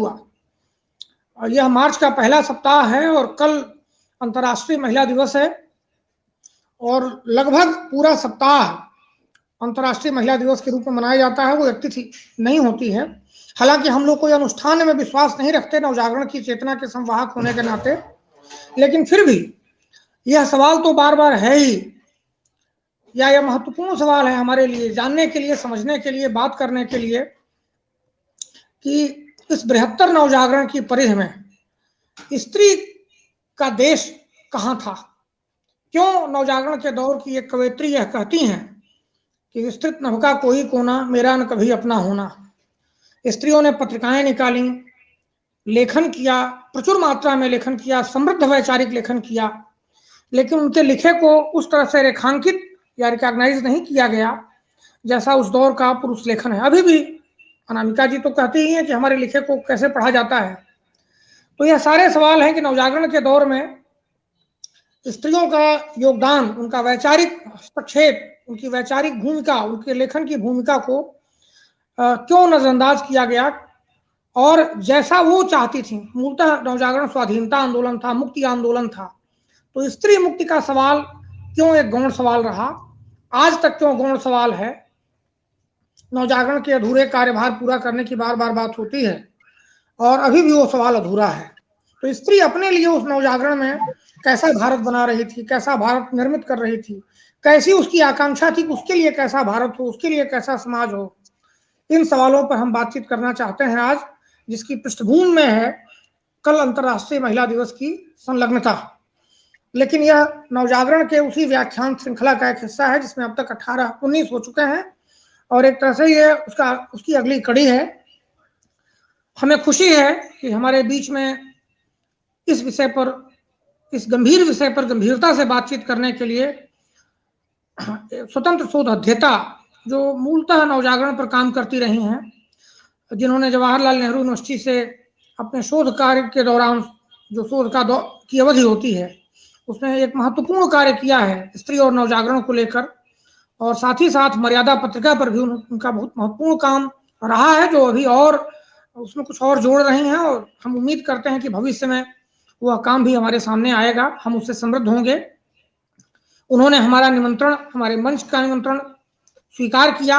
हुआ। और यह मार्च का पहला सप्ताह है और कल अंतर्राष्ट्रीय महिला दिवस है और लगभग पूरा सप्ताह अंतर्राष्ट्रीय महिला दिवस के रूप में मनाया जाता है। वो एक तिथि नहीं होती है। हालांकि हम लोग कोई अनुष्ठान में विश्वास नहीं रखते नवजागरण की चेतना के संवाहक होने के नाते, लेकिन फिर भी यह सवाल तो बार बार है ही, या यह महत्वपूर्ण सवाल है हमारे लिए जानने के लिए, समझने के लिए, बात करने के लिए कि इस बृहत्तर नवजागरण की परिधि में स्त्री का देश कहाँ था। क्यों नवजागरण के दौर की एक कवयित्री यह कहती हैं कि विस्तृत नभ का कोई कोना, मेरा न कभी अपना होना। स्त्रियों ने पत्रिकाएं निकाली, लेखन किया, प्रचुर मात्रा में लेखन किया, समृद्ध वैचारिक लेखन किया, लेकिन उनके लिखे को उस तरह से रेखांकित या रिकॉग्नाइज नहीं किया गया जैसा उस दौर का पुरुष लेखन है। अभी भी अनामिका जी तो कहती ही हैं कि हमारे लिखे को कैसे पढ़ा जाता है। तो यह सारे सवाल हैं कि नवजागरण के दौर में स्त्रियों का योगदान, उनका वैचारिक हस्तक्षेप, उनकी वैचारिक भूमिका, उनके लेखन की भूमिका को क्यों नजरअंदाज किया गया। और जैसा वो चाहती थी, मूलतः नवजागरण स्वाधीनता आंदोलन था, मुक्ति आंदोलन था, तो स्त्री मुक्ति का सवाल क्यों एक गौण सवाल रहा, आज तक क्यों गौण सवाल है। नवजागरण के अधूरे कार्यभार पूरा करने की बार बार बात होती है और अभी भी वो सवाल अधूरा है। तो स्त्री अपने लिए उस नवजागरण में कैसा भारत बना रही थी, कैसा भारत निर्मित कर रही थी, कैसी उसकी आकांक्षा थी कि उसके लिए कैसा भारत हो, उसके लिए कैसा समाज हो। इन सवालों पर हम बातचीत करना चाहते हैं आज, जिसकी पृष्ठभूमि में है कल अंतर्राष्ट्रीय महिला दिवस की संलग्नता। लेकिन यह नवजागरण के उसी व्याख्यान श्रृंखला का एक हिस्सा है जिसमें अब तक 18-19 हो चुके हैं और एक तरह से ये उसकी अगली कड़ी है। हमें खुशी है कि हमारे बीच में इस विषय पर, इस गंभीर विषय पर गंभीरता से बातचीत करने के लिए स्वतंत्र शोध अध्येता जो मूलतः नवजागरण पर काम करती रही हैं, जिन्होंने जवाहरलाल नेहरू यूनिवर्सिटी से अपने शोध कार्य के दौरान, जो शोध की अवधि होती है, उसमें एक महत्वपूर्ण कार्य किया है स्त्री और नवजागरण को लेकर, और साथ ही साथ मर्यादा पत्रिका पर भी उनका बहुत महत्वपूर्ण काम रहा है, जो अभी और उसमें कुछ और जोड़ रही हैं और हम उम्मीद करते हैं कि भविष्य में वह काम भी हमारे सामने आएगा, हम उससे समृद्ध होंगे। उन्होंने हमारा निमंत्रण, हमारे मंच का निमंत्रण स्वीकार किया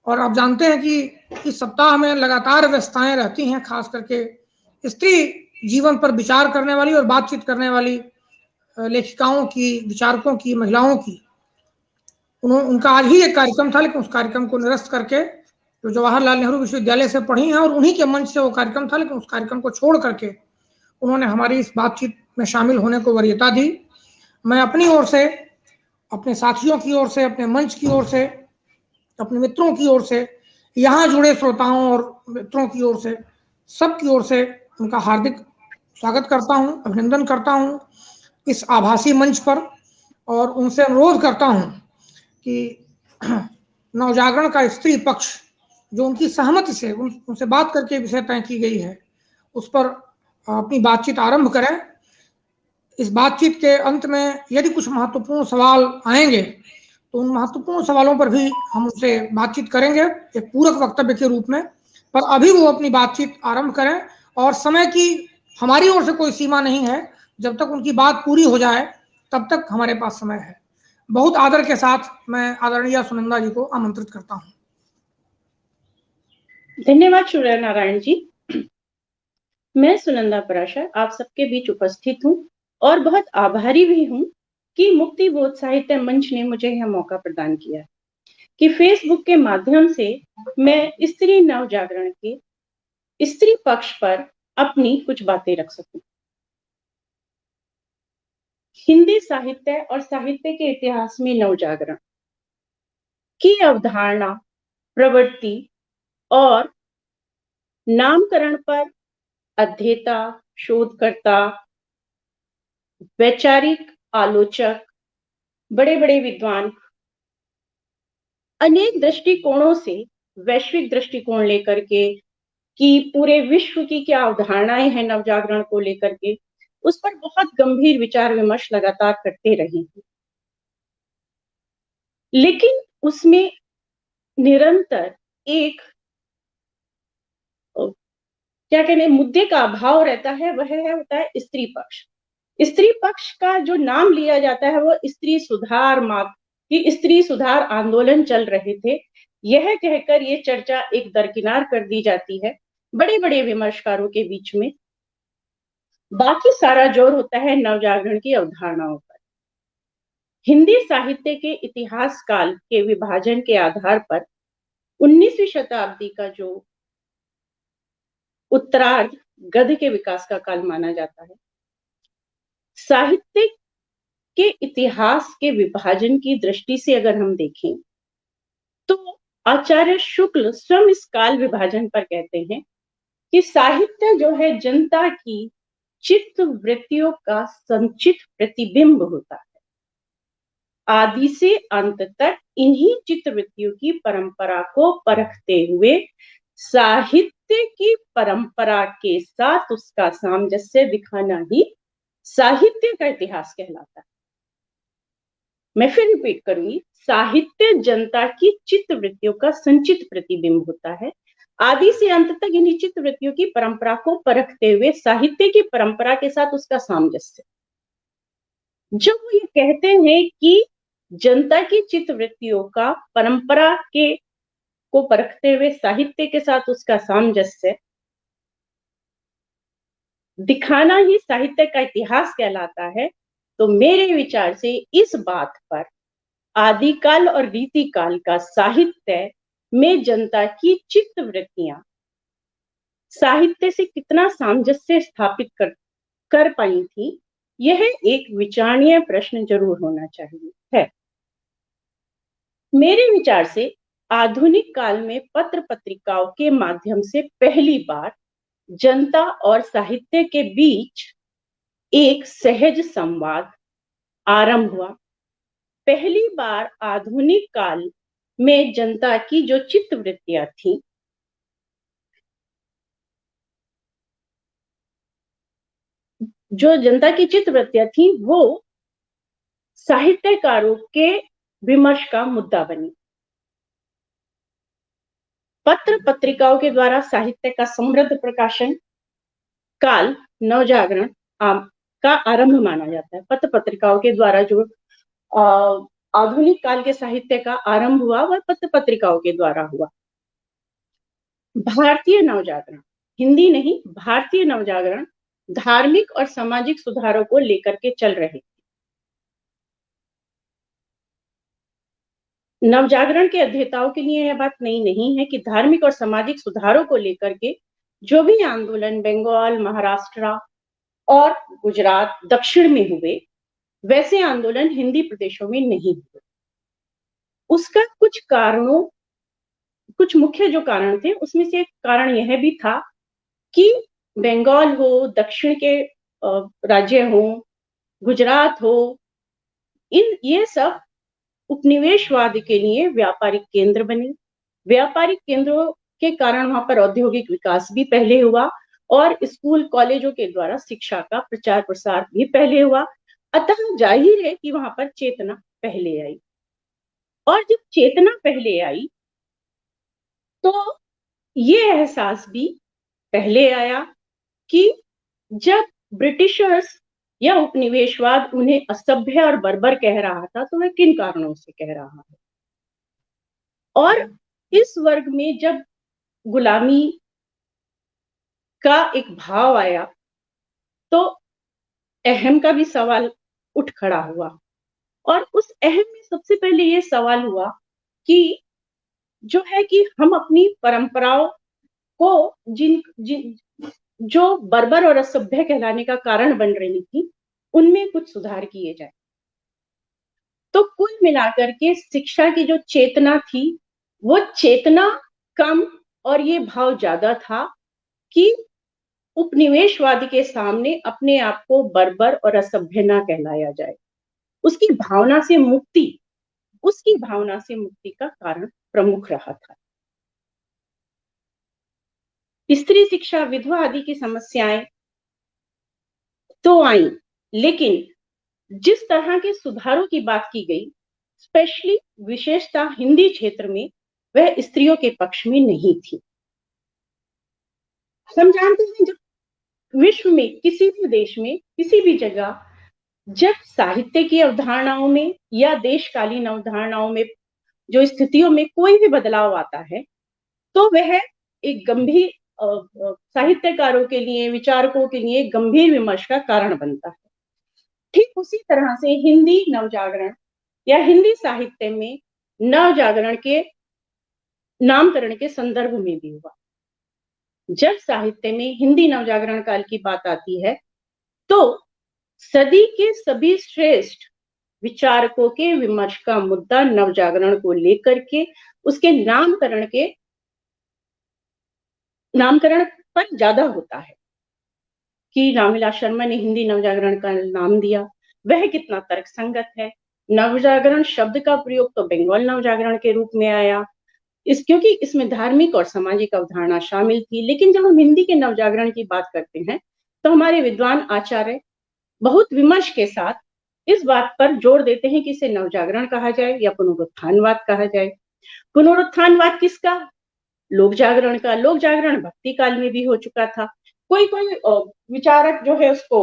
और आप जानते हैं कि इस सप्ताह में लगातार व्यस्तताएं रहती हैं, खास करके स्त्री जीवन पर विचार करने वाली और बातचीत करने वाली लेखिकाओं की, विचारकों की, महिलाओं की। उनका आज ही एक कार्यक्रम था, लेकिन उस कार्यक्रम को निरस्त करके, जो जवाहरलाल नेहरू विश्वविद्यालय से पढ़ी हैं और उन्हीं के मंच से वो कार्यक्रम था, लेकिन उस कार्यक्रम को छोड़ करके उन्होंने हमारी इस बातचीत में शामिल होने को वरीयता दी। मैं अपनी ओर से, अपने साथियों की ओर से, अपने मंच की ओर से, अपने मित्रों की ओर से, यहाँ जुड़े श्रोताओं और मित्रों की ओर से, सबकी ओर से उनका हार्दिक स्वागत करता हूँ, अभिनंदन करता हूँ इस आभासी मंच पर, और उनसे अनुरोध करता हूँ कि नवजागरण का स्त्री पक्ष जो उनकी सहमति से उनसे बात करके विषय तय की गई है, उस पर अपनी बातचीत आरंभ करें। इस बातचीत के अंत में यदि कुछ महत्वपूर्ण सवाल आएंगे तो उन महत्वपूर्ण सवालों पर भी हम उनसे बातचीत करेंगे एक पूरक वक्तव्य के रूप में। पर अभी वो अपनी बातचीत आरंभ करें और समय की हमारी ओर से कोई सीमा नहीं है, जब तक उनकी बात पूरी हो जाए तब तक हमारे पास समय है। बहुत आदर के साथ मैं आदरणीय सुनंदा जी को आमंत्रित करता हूं। धन्यवाद सूर्य नारायण जी। मैं सुनंदा पराशर आप सबके बीच उपस्थित हूँ और बहुत आभारी भी हूँ कि मुक्ति बोध साहित्य मंच ने मुझे यह मौका प्रदान किया कि फेसबुक के माध्यम से मैं स्त्री नवजागरण के स्त्री पक्ष पर अपनी कुछ बातें रख सकूं। हिंदी साहित्य और साहित्य के इतिहास में नवजागरण की अवधारणा, प्रवृत्ति और नामकरण पर अध्येता, शोधकर्ता, वैचारिक आलोचक, बड़े बड़े विद्वान अनेक दृष्टिकोणों से, वैश्विक दृष्टिकोण लेकर के कि पूरे विश्व की क्या अवधारणाएं हैं नवजागरण को लेकर के, उस पर बहुत गंभीर विचार विमर्श लगातार करते रहे हैं। लेकिन उसमें निरंतर एक क्या कहने मुद्दे का अभाव रहता है, वह होता है स्त्री पक्ष। स्त्री पक्ष का जो नाम लिया जाता है वो स्त्री सुधार मार्ग की स्त्री सुधार आंदोलन चल रहे थे, यह कहकर ये चर्चा एक दरकिनार कर दी जाती है बड़े बड़े विमर्शकारों के बीच में। बाकी सारा जोर होता है नवजागरण की अवधारणाओं पर। हिंदी साहित्य के इतिहास काल के विभाजन के आधार पर 19वीं शताब्दी का जो उत्तरार्ध गद्य के विकास का काल माना जाता है। साहित्य के इतिहास के विभाजन की दृष्टि से अगर हम देखें तो आचार्य शुक्ल स्वयं इस काल विभाजन पर कहते हैं कि साहित्य जो है जनता की चित्त वृत्तियों का संचित प्रतिबिंब होता है। आदि से अंत तक इन्हीं चित्त वृत्तियों की परंपरा को परखते हुए साहित्य की परंपरा के साथ उसका सामंजस्य दिखाना ही साहित्य का इतिहास कहलाता है। मैं फिर रिपीट करूंगी, साहित्य जनता की चित्त वृत्तियों का संचित प्रतिबिंब होता है। आदि से अंत तक इन्हीं चित्त वृत्तियों की परंपरा को परखते हुए साहित्य की परंपरा के साथ उसका सामंजस्य। जब वो ये कहते हैं कि जनता की चित्त वृत्तियों का परंपरा के को परखते हुए साहित्य के साथ उसका सामंजस्य दिखाना ही साहित्य का इतिहास कहलाता है, तो मेरे विचार से इस बात पर आदिकाल और रीतिकाल का साहित्य में जनता की चित्त वृत्तियां साहित्य से कितना सामंजस्य स्थापित कर पाई थी, यह एक विचारणीय प्रश्न जरूर होना चाहिए है। मेरे विचार से आधुनिक काल में पत्र पत्रिकाओं के माध्यम से पहली बार जनता और साहित्य के बीच एक सहज संवाद आरंभ हुआ। पहली बार आधुनिक काल में जनता की जो चित्त वृत्तियां थी, वो साहित्यकारों के विमर्श का मुद्दा बनी। पत्र पत्रिकाओं के द्वारा साहित्य का समृद्ध प्रकाशन काल नवजागरण का आरंभ माना जाता है। पत्र पत्रिकाओं के द्वारा जो आधुनिक काल के साहित्य का आरंभ हुआ वह पत्र पत्रिकाओं के द्वारा हुआ। भारतीय नवजागरण, हिंदी नहीं भारतीय नवजागरण धार्मिक और सामाजिक सुधारों को लेकर के चल रहे। नवजागरण के अध्येताओं के लिए यह बात नई नहीं है कि धार्मिक और सामाजिक सुधारों को लेकर के जो भी आंदोलन बंगाल, महाराष्ट्र और गुजरात, दक्षिण में हुए, वैसे आंदोलन हिंदी प्रदेशों में नहीं हुए। उसका कुछ मुख्य जो कारण थे, उसमें से एक कारण यह भी था कि बंगाल हो, दक्षिण के राज्य हो, गुजरात हो, ये सब उपनिवेशवाद के लिए व्यापारिक केंद्र बने। व्यापारिक केंद्रों के कारण वहां पर औद्योगिक विकास भी पहले हुआ और स्कूल कॉलेजों के द्वारा शिक्षा का प्रचार प्रसार भी पहले हुआ। अतः जाहिर है कि वहां पर चेतना पहले आई, और जब चेतना पहले आई तो ये एहसास भी पहले आया कि जब ब्रिटिशर्स या उपनिवेशवाद उन्हें असभ्य और बर्बर कह रहा था तो वह किन कारणों से कह रहा है। और इस वर्ग में जब गुलामी का एक भाव आया तो अहम का भी सवाल उठ खड़ा हुआ, और उस अहम में सबसे पहले ये सवाल हुआ कि जो है कि हम अपनी परंपराओं को जो बर्बर और असभ्य कहलाने का कारण बन रही थी, उनमें कुछ सुधार किए जाए। तो कुल मिलाकर के शिक्षा की जो चेतना थी, वो चेतना कम और ये भाव ज्यादा था कि उपनिवेशवाद के सामने अपने आप को बर्बर और असभ्य ना कहलाया जाए। उसकी भावना से मुक्ति का कारण प्रमुख रहा था। स्त्री शिक्षा, विधवा आदि की समस्याएं तो आई, लेकिन जिस तरह के सुधारों की बात की गई, स्पेशली विशेषता हिंदी क्षेत्र में, वह स्त्रियों के पक्ष में नहीं थी। हम जानते हैं जब विश्व में किसी भी देश में किसी भी जगह जब साहित्य की अवधारणाओं में या देशकालीन अवधारणाओं में जो स्थितियों में कोई भी बदलाव आता है तो वह एक गंभीर साहित्यकारों के लिए विचारकों के लिए गंभीर विमर्श का कारण बनता है। ठीक उसी तरह से हिंदी नवजागरण या हिंदी साहित्य में नवजागरण के नामकरण के संदर्भ में भी हुआ। जब साहित्य में हिंदी नवजागरण काल की बात आती है तो सदी के सभी श्रेष्ठ विचारकों के विमर्श का मुद्दा नवजागरण को लेकर के उसके नामकरण पर ज्यादा होता है कि रामविलास शर्मा ने हिंदी नवजागरण का नाम दिया, वह कितना तर्कसंगत है। नवजागरण शब्द का प्रयोग तो बंगाल नवजागरण के रूप में आया क्योंकि इसमें धार्मिक और सामाजिक अवधारणा शामिल थी। लेकिन जब हम हिंदी के नवजागरण की बात करते हैं तो हमारे विद्वान आचार्य बहुत विमर्श के साथ इस बात पर जोर देते हैं कि इसे नवजागरण कहा जाए या पुनरुत्थानवाद कहा जाए। पुनरुत्थानवाद किसका? लोक जागरण का। लोक जागरण भक्ति काल में भी हो चुका था। कोई कोई विचारक जो है उसको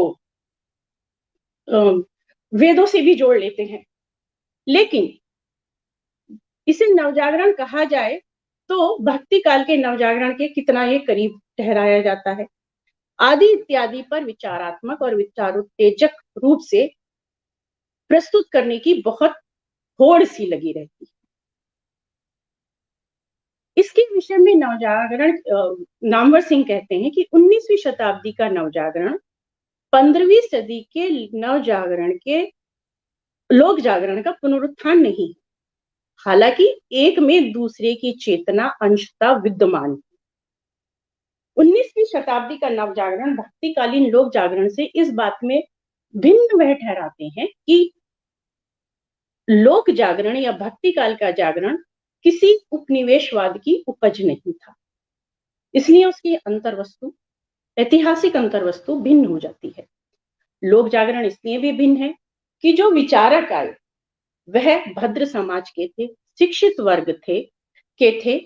वेदों से भी जोड़ लेते हैं, लेकिन इसे नवजागरण कहा जाए तो भक्ति काल के नवजागरण के कितना ये करीब ठहराया जाता है। आदि इत्यादि पर विचारात्मक और विचारोत्तेजक रूप से प्रस्तुत करने की बहुत होड़ सी लगी रहती है। इसके विषय में नवजागरण नामवर सिंह कहते हैं कि 19वीं शताब्दी का नवजागरण 15वीं सदी के नवजागरण के लोक जागरण का पुनरुत्थान नहीं, हालांकि एक में दूसरे की चेतना अंशतः विद्यमान थी। 19वीं शताब्दी का नवजागरण भक्तिकालीन लोक जागरण से इस बात में भिन्न वह ठहराते हैं कि लोक जागरण या भक्ति काल का जागरण किसी उपनिवेशवाद की उपज नहीं था, इसलिए उसकी अंतर्वस्तु ऐतिहासिक अंतर्वस्तु भिन्न हो जाती है। लोक जागरण इसलिए भी भिन्न है कि जो विचारक आए वह भद्र समाज के थे, शिक्षित वर्ग थे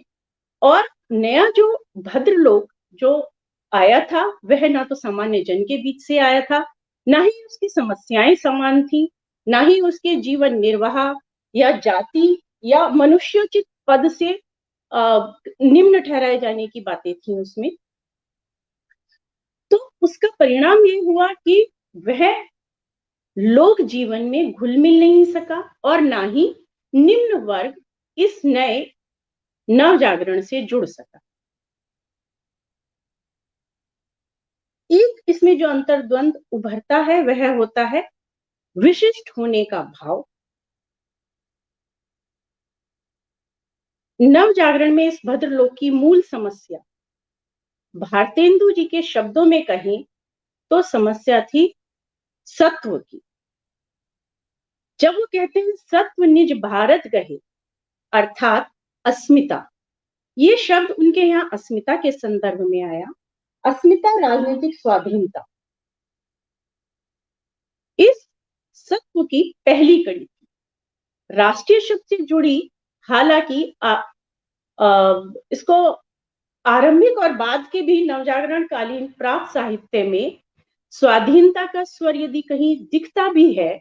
और नया जो भद्र लोग जो आया था वह ना तो सामान्य जन के बीच से आया था, ना ही उसकी समस्याएं समान थी, ना ही उसके जीवन निर्वाह या जाति या मनुष्योचित पद से निम्न ठहराए जाने की बातें थी उसमें। तो उसका परिणाम ये हुआ कि वह लोक जीवन में घुल मिल नहीं सका और ना ही निम्न वर्ग इस नए नवजागरण से जुड़ सका। एक इसमें जो अंतर्द्वंद उभरता है वह होता है विशिष्ट होने का भाव। नवजागरण में इस भद्रलोक की मूल समस्या भारतेंदु जी के शब्दों में कहें तो समस्या थी सत्व की। जब वो कहते हैं सत्व निज भारत गहे अर्थात अस्मिता, ये शब्द उनके यहाँ अस्मिता के संदर्भ में आया। अस्मिता राजनीतिक स्वाधीनता इस सत्व की पहली कड़ी थी। राष्ट्रीय शब्द से जुड़ी, हालांकि इसको आरंभिक और बाद के भी नवजागरण कालीन प्राप्त साहित्य में स्वाधीनता का स्वर यदि कहीं दिखता भी है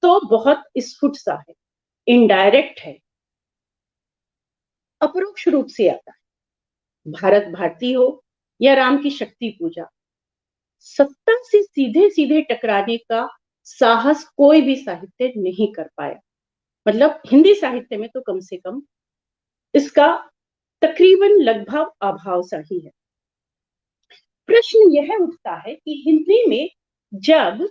तो बहुत स्फुट सा है, इनडायरेक्ट है, अपरोक्ष रूप से आता है। भारत भारती हो या राम की शक्ति पूजा, सत्ता से सीधे सीधे टकराने का साहस कोई भी साहित्य नहीं कर पाया। मतलब हिंदी साहित्य में तो कम से कम इसका तकरीबन लगभग अभाव सा ही है। प्रश्न यह उठता है कि हिंदी में जब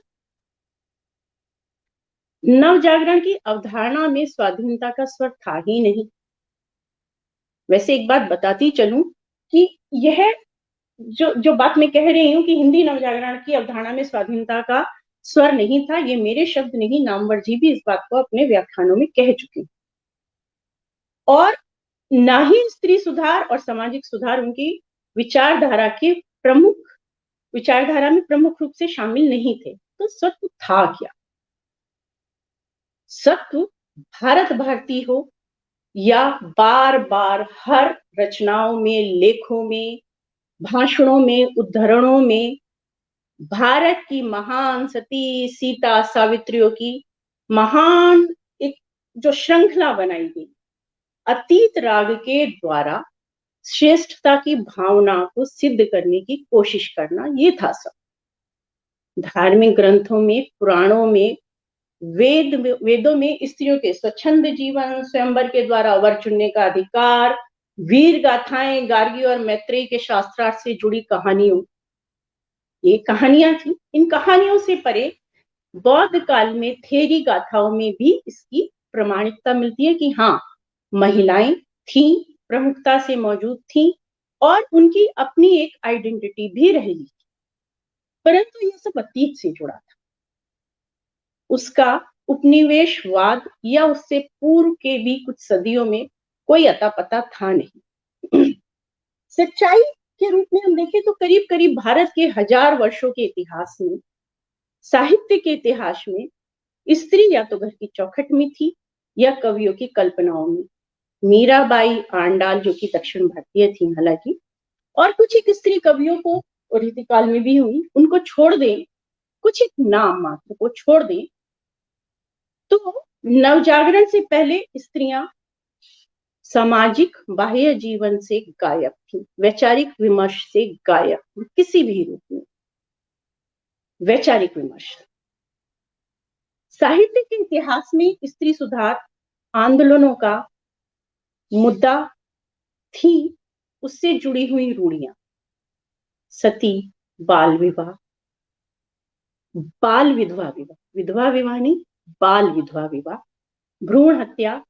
नवजागरण की अवधारणा में स्वाधीनता का स्वर था ही नहीं। वैसे एक बात बताती चलूं कि यह जो बात मैं कह रही हूं कि हिंदी नवजागरण की अवधारणा में स्वाधीनता का स्वर नहीं था, ये मेरे शब्द नहीं, नामवर जी भी इस बात को अपने व्याख्यानों में कह चुके हैं। और ना ही स्त्री सुधार और सामाजिक सुधार उनकी विचारधारा में प्रमुख रूप से शामिल नहीं थे। तो सत्व था क्या? सत्व भारत भारती हो या बार बार हर रचनाओं में, लेखों में भाषणों में, उद्धरणों में भारत की महान सती सीता सावित्रियों की महान एक जो श्रृंखला बनाई गई, अतीत राग के द्वारा श्रेष्ठता की भावना को सिद्ध करने की कोशिश करना, ये था सब। धार्मिक ग्रंथों में, पुराणों में, वेदों में स्त्रियों के स्वच्छंद जीवन, स्वयंवर के द्वारा वर चुनने का अधिकार, वीर गाथाएं, गार्गी और मैत्रेयी के शास्त्रार्थ से जुड़ी कहानियों, ये कहानियां थी। इन कहानियों से परे बौद्ध काल में थेरी गाथाओं में भी इसकी प्रमाणिकता मिलती है कि हाँ, महिलाएं थी, प्रमुखता से मौजूद थी और उनकी अपनी एक आइडेंटिटी भी रहेगी, परंतु यह सब अतीत से जुड़ा था। उसका उपनिवेशवाद या उससे पूर्व के भी कुछ सदियों में कोई अता पता था नहीं। सच्चाई के रूप में हम देखें तो करीब करीब भारत के 1000 वर्षों के इतिहास में, साहित्य के इतिहास में स्त्री या तो घर की चौखट में थी या कवियों की कल्पनाओं में। मीराबाई, आंडाल जो कि दक्षिण भारतीय थी हालांकि, और कुछ एक स्त्री कवियों को रीतिकाल में भी हुई, उनको छोड़ दें, कुछ एक नाम मात्र को छोड़ दें, तो नवजागरण से पहले स्त्रियां सामाजिक बाह्य जीवन से गायब थी, वैचारिक विमर्श से गायब, किसी भी रूप में वैचारिक विमर्श। साहित्य के इतिहास में स्त्री सुधार आंदोलनों का मुद्दा थी उससे जुड़ी हुई रूढ़ियां, सती, बाल विवाह, बाल विधवा विवाह, विधवा विवाह नहीं, बाल विधवा विवाह, भ्रूण हत्या।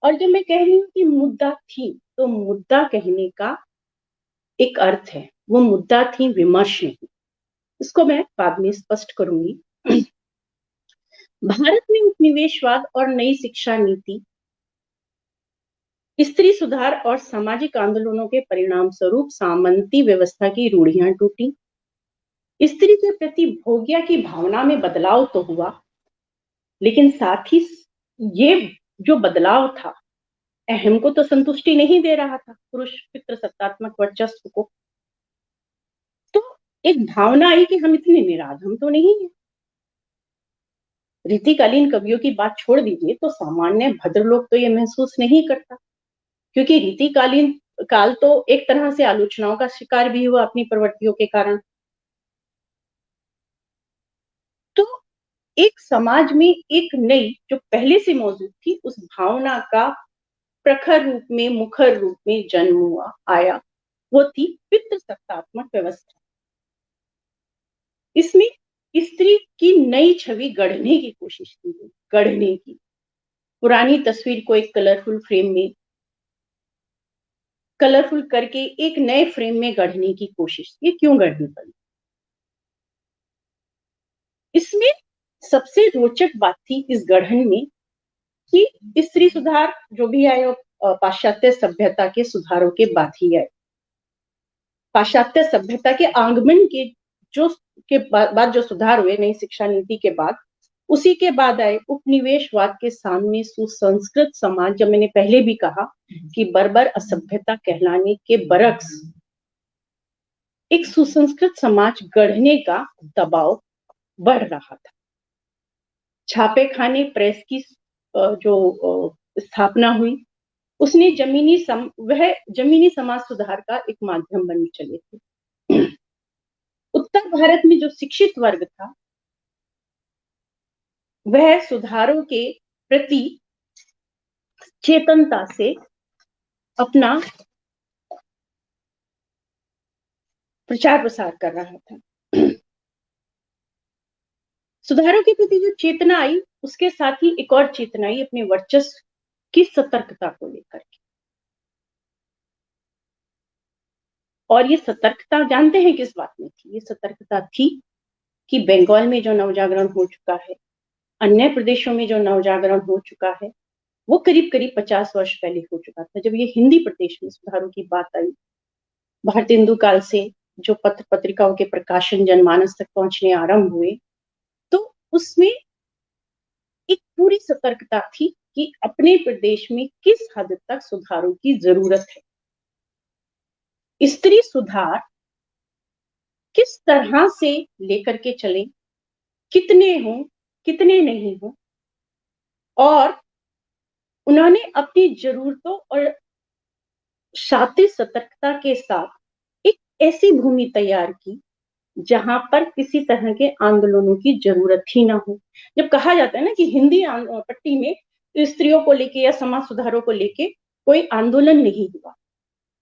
और जब मैं कह रही हूं कि मुद्दा थी, तो मुद्दा कहने का एक अर्थ है, वो मुद्दा थी, विमर्श नहीं। इसको मैं बाद में स्पष्ट करूंगी। भारत में उपनिवेशवाद और नई शिक्षा नीति, स्त्री सुधार और सामाजिक आंदोलनों के परिणाम स्वरूप सामंती व्यवस्था की रूढ़ियां टूटी। स्त्री के प्रति भोग्या की भावना में बदलाव तो हुआ, लेकिन साथ ही ये जो बदलाव था, अहम को तो संतुष्टि नहीं दे रहा था, पुरुष पितृसत्तात्मक वर्चस्व को। तो एक भावना आई कि हम इतने निराधम तो नहीं है। रीतिकालीन कवियों की बात छोड़ दीजिए, तो सामान्य भद्र लोग तो ये महसूस नहीं करता, क्योंकि रीतिकालीन काल तो एक तरह से आलोचनाओं का शिकार भी हुआ अपनी प्रवृत्तियों के कारण। तो एक समाज में एक नई जो पहले से मौजूद थी, उस भावना का प्रखर रूप में, मुखर रूप में जन्म हुआ, आया, वो थी पितृसत्तात्मक व्यवस्था। इसमें स्त्री की नई छवि गढ़ने की कोशिश की गई, गढ़ने की। पुरानी तस्वीर को एक कलरफुल फ्रेम में, कलरफुल करके एक नए फ्रेम में गढ़ने की कोशिश। ये क्यों गढ़नी पड़ी? इसमें सबसे रोचक बात थी इस गढ़न में कि स्त्री सुधार जो भी आए, पाश्चात्य सभ्यता के सुधारों के बाद ही आए। पाश्चात्य सभ्यता के आगमन के बाद जो सुधार हुए नई शिक्षा नीति के बाद, उसी के बाद आए उपनिवेशवाद के सामने सुसंस्कृत समाज। जब मैंने पहले भी कहा कि बर्बर असभ्यता कहलाने के बरक्स एक सुसंस्कृत समाज गढ़ने का दबाव बढ़ रहा था। छापे खाने प्रेस की जो स्थापना हुई, उसने वह जमीनी समाज सुधार का एक माध्यम बन चले थे। उत्तर भारत में जो शिक्षित वर्ग था, वह सुधारों के प्रति चेतनता से अपना प्रचार प्रसार कर रहा था। सुधारों के प्रति जो चेतना आई, उसके साथ ही एक और चेतना आई अपने वर्चस्व की सतर्कता को लेकर के। और ये सतर्कता जानते हैं किस बात में थी? ये सतर्कता थी कि बंगाल में जो नवजागरण हो चुका है, अन्य प्रदेशों में जो नवजागरण हो चुका है, वो करीब करीब 50 वर्ष पहले हो चुका था। जब ये हिंदी प्रदेश में सुधारों की बात आई, भारतेंदु काल से जो पत्र पत्रिकाओं के प्रकाशन जनमानस तक पहुंचने आरंभ हुए, तो उसमें एक पूरी सतर्कता थी कि अपने प्रदेश में किस हद तक सुधारों की जरूरत है। स्त्री सुधार किस तरह से लेकर के चलें, कितने हों, कितने नहीं हों, और उन्होंने अपनी जरूरतों और शातिर सतर्कता के साथ एक ऐसी भूमि तैयार की जहां पर किसी तरह के आंदोलनों की जरूरत ही ना हो। जब कहा जाता है ना कि हिंदी पट्टी में स्त्रियों को लेके या समाज सुधारों को लेके कोई आंदोलन नहीं हुआ,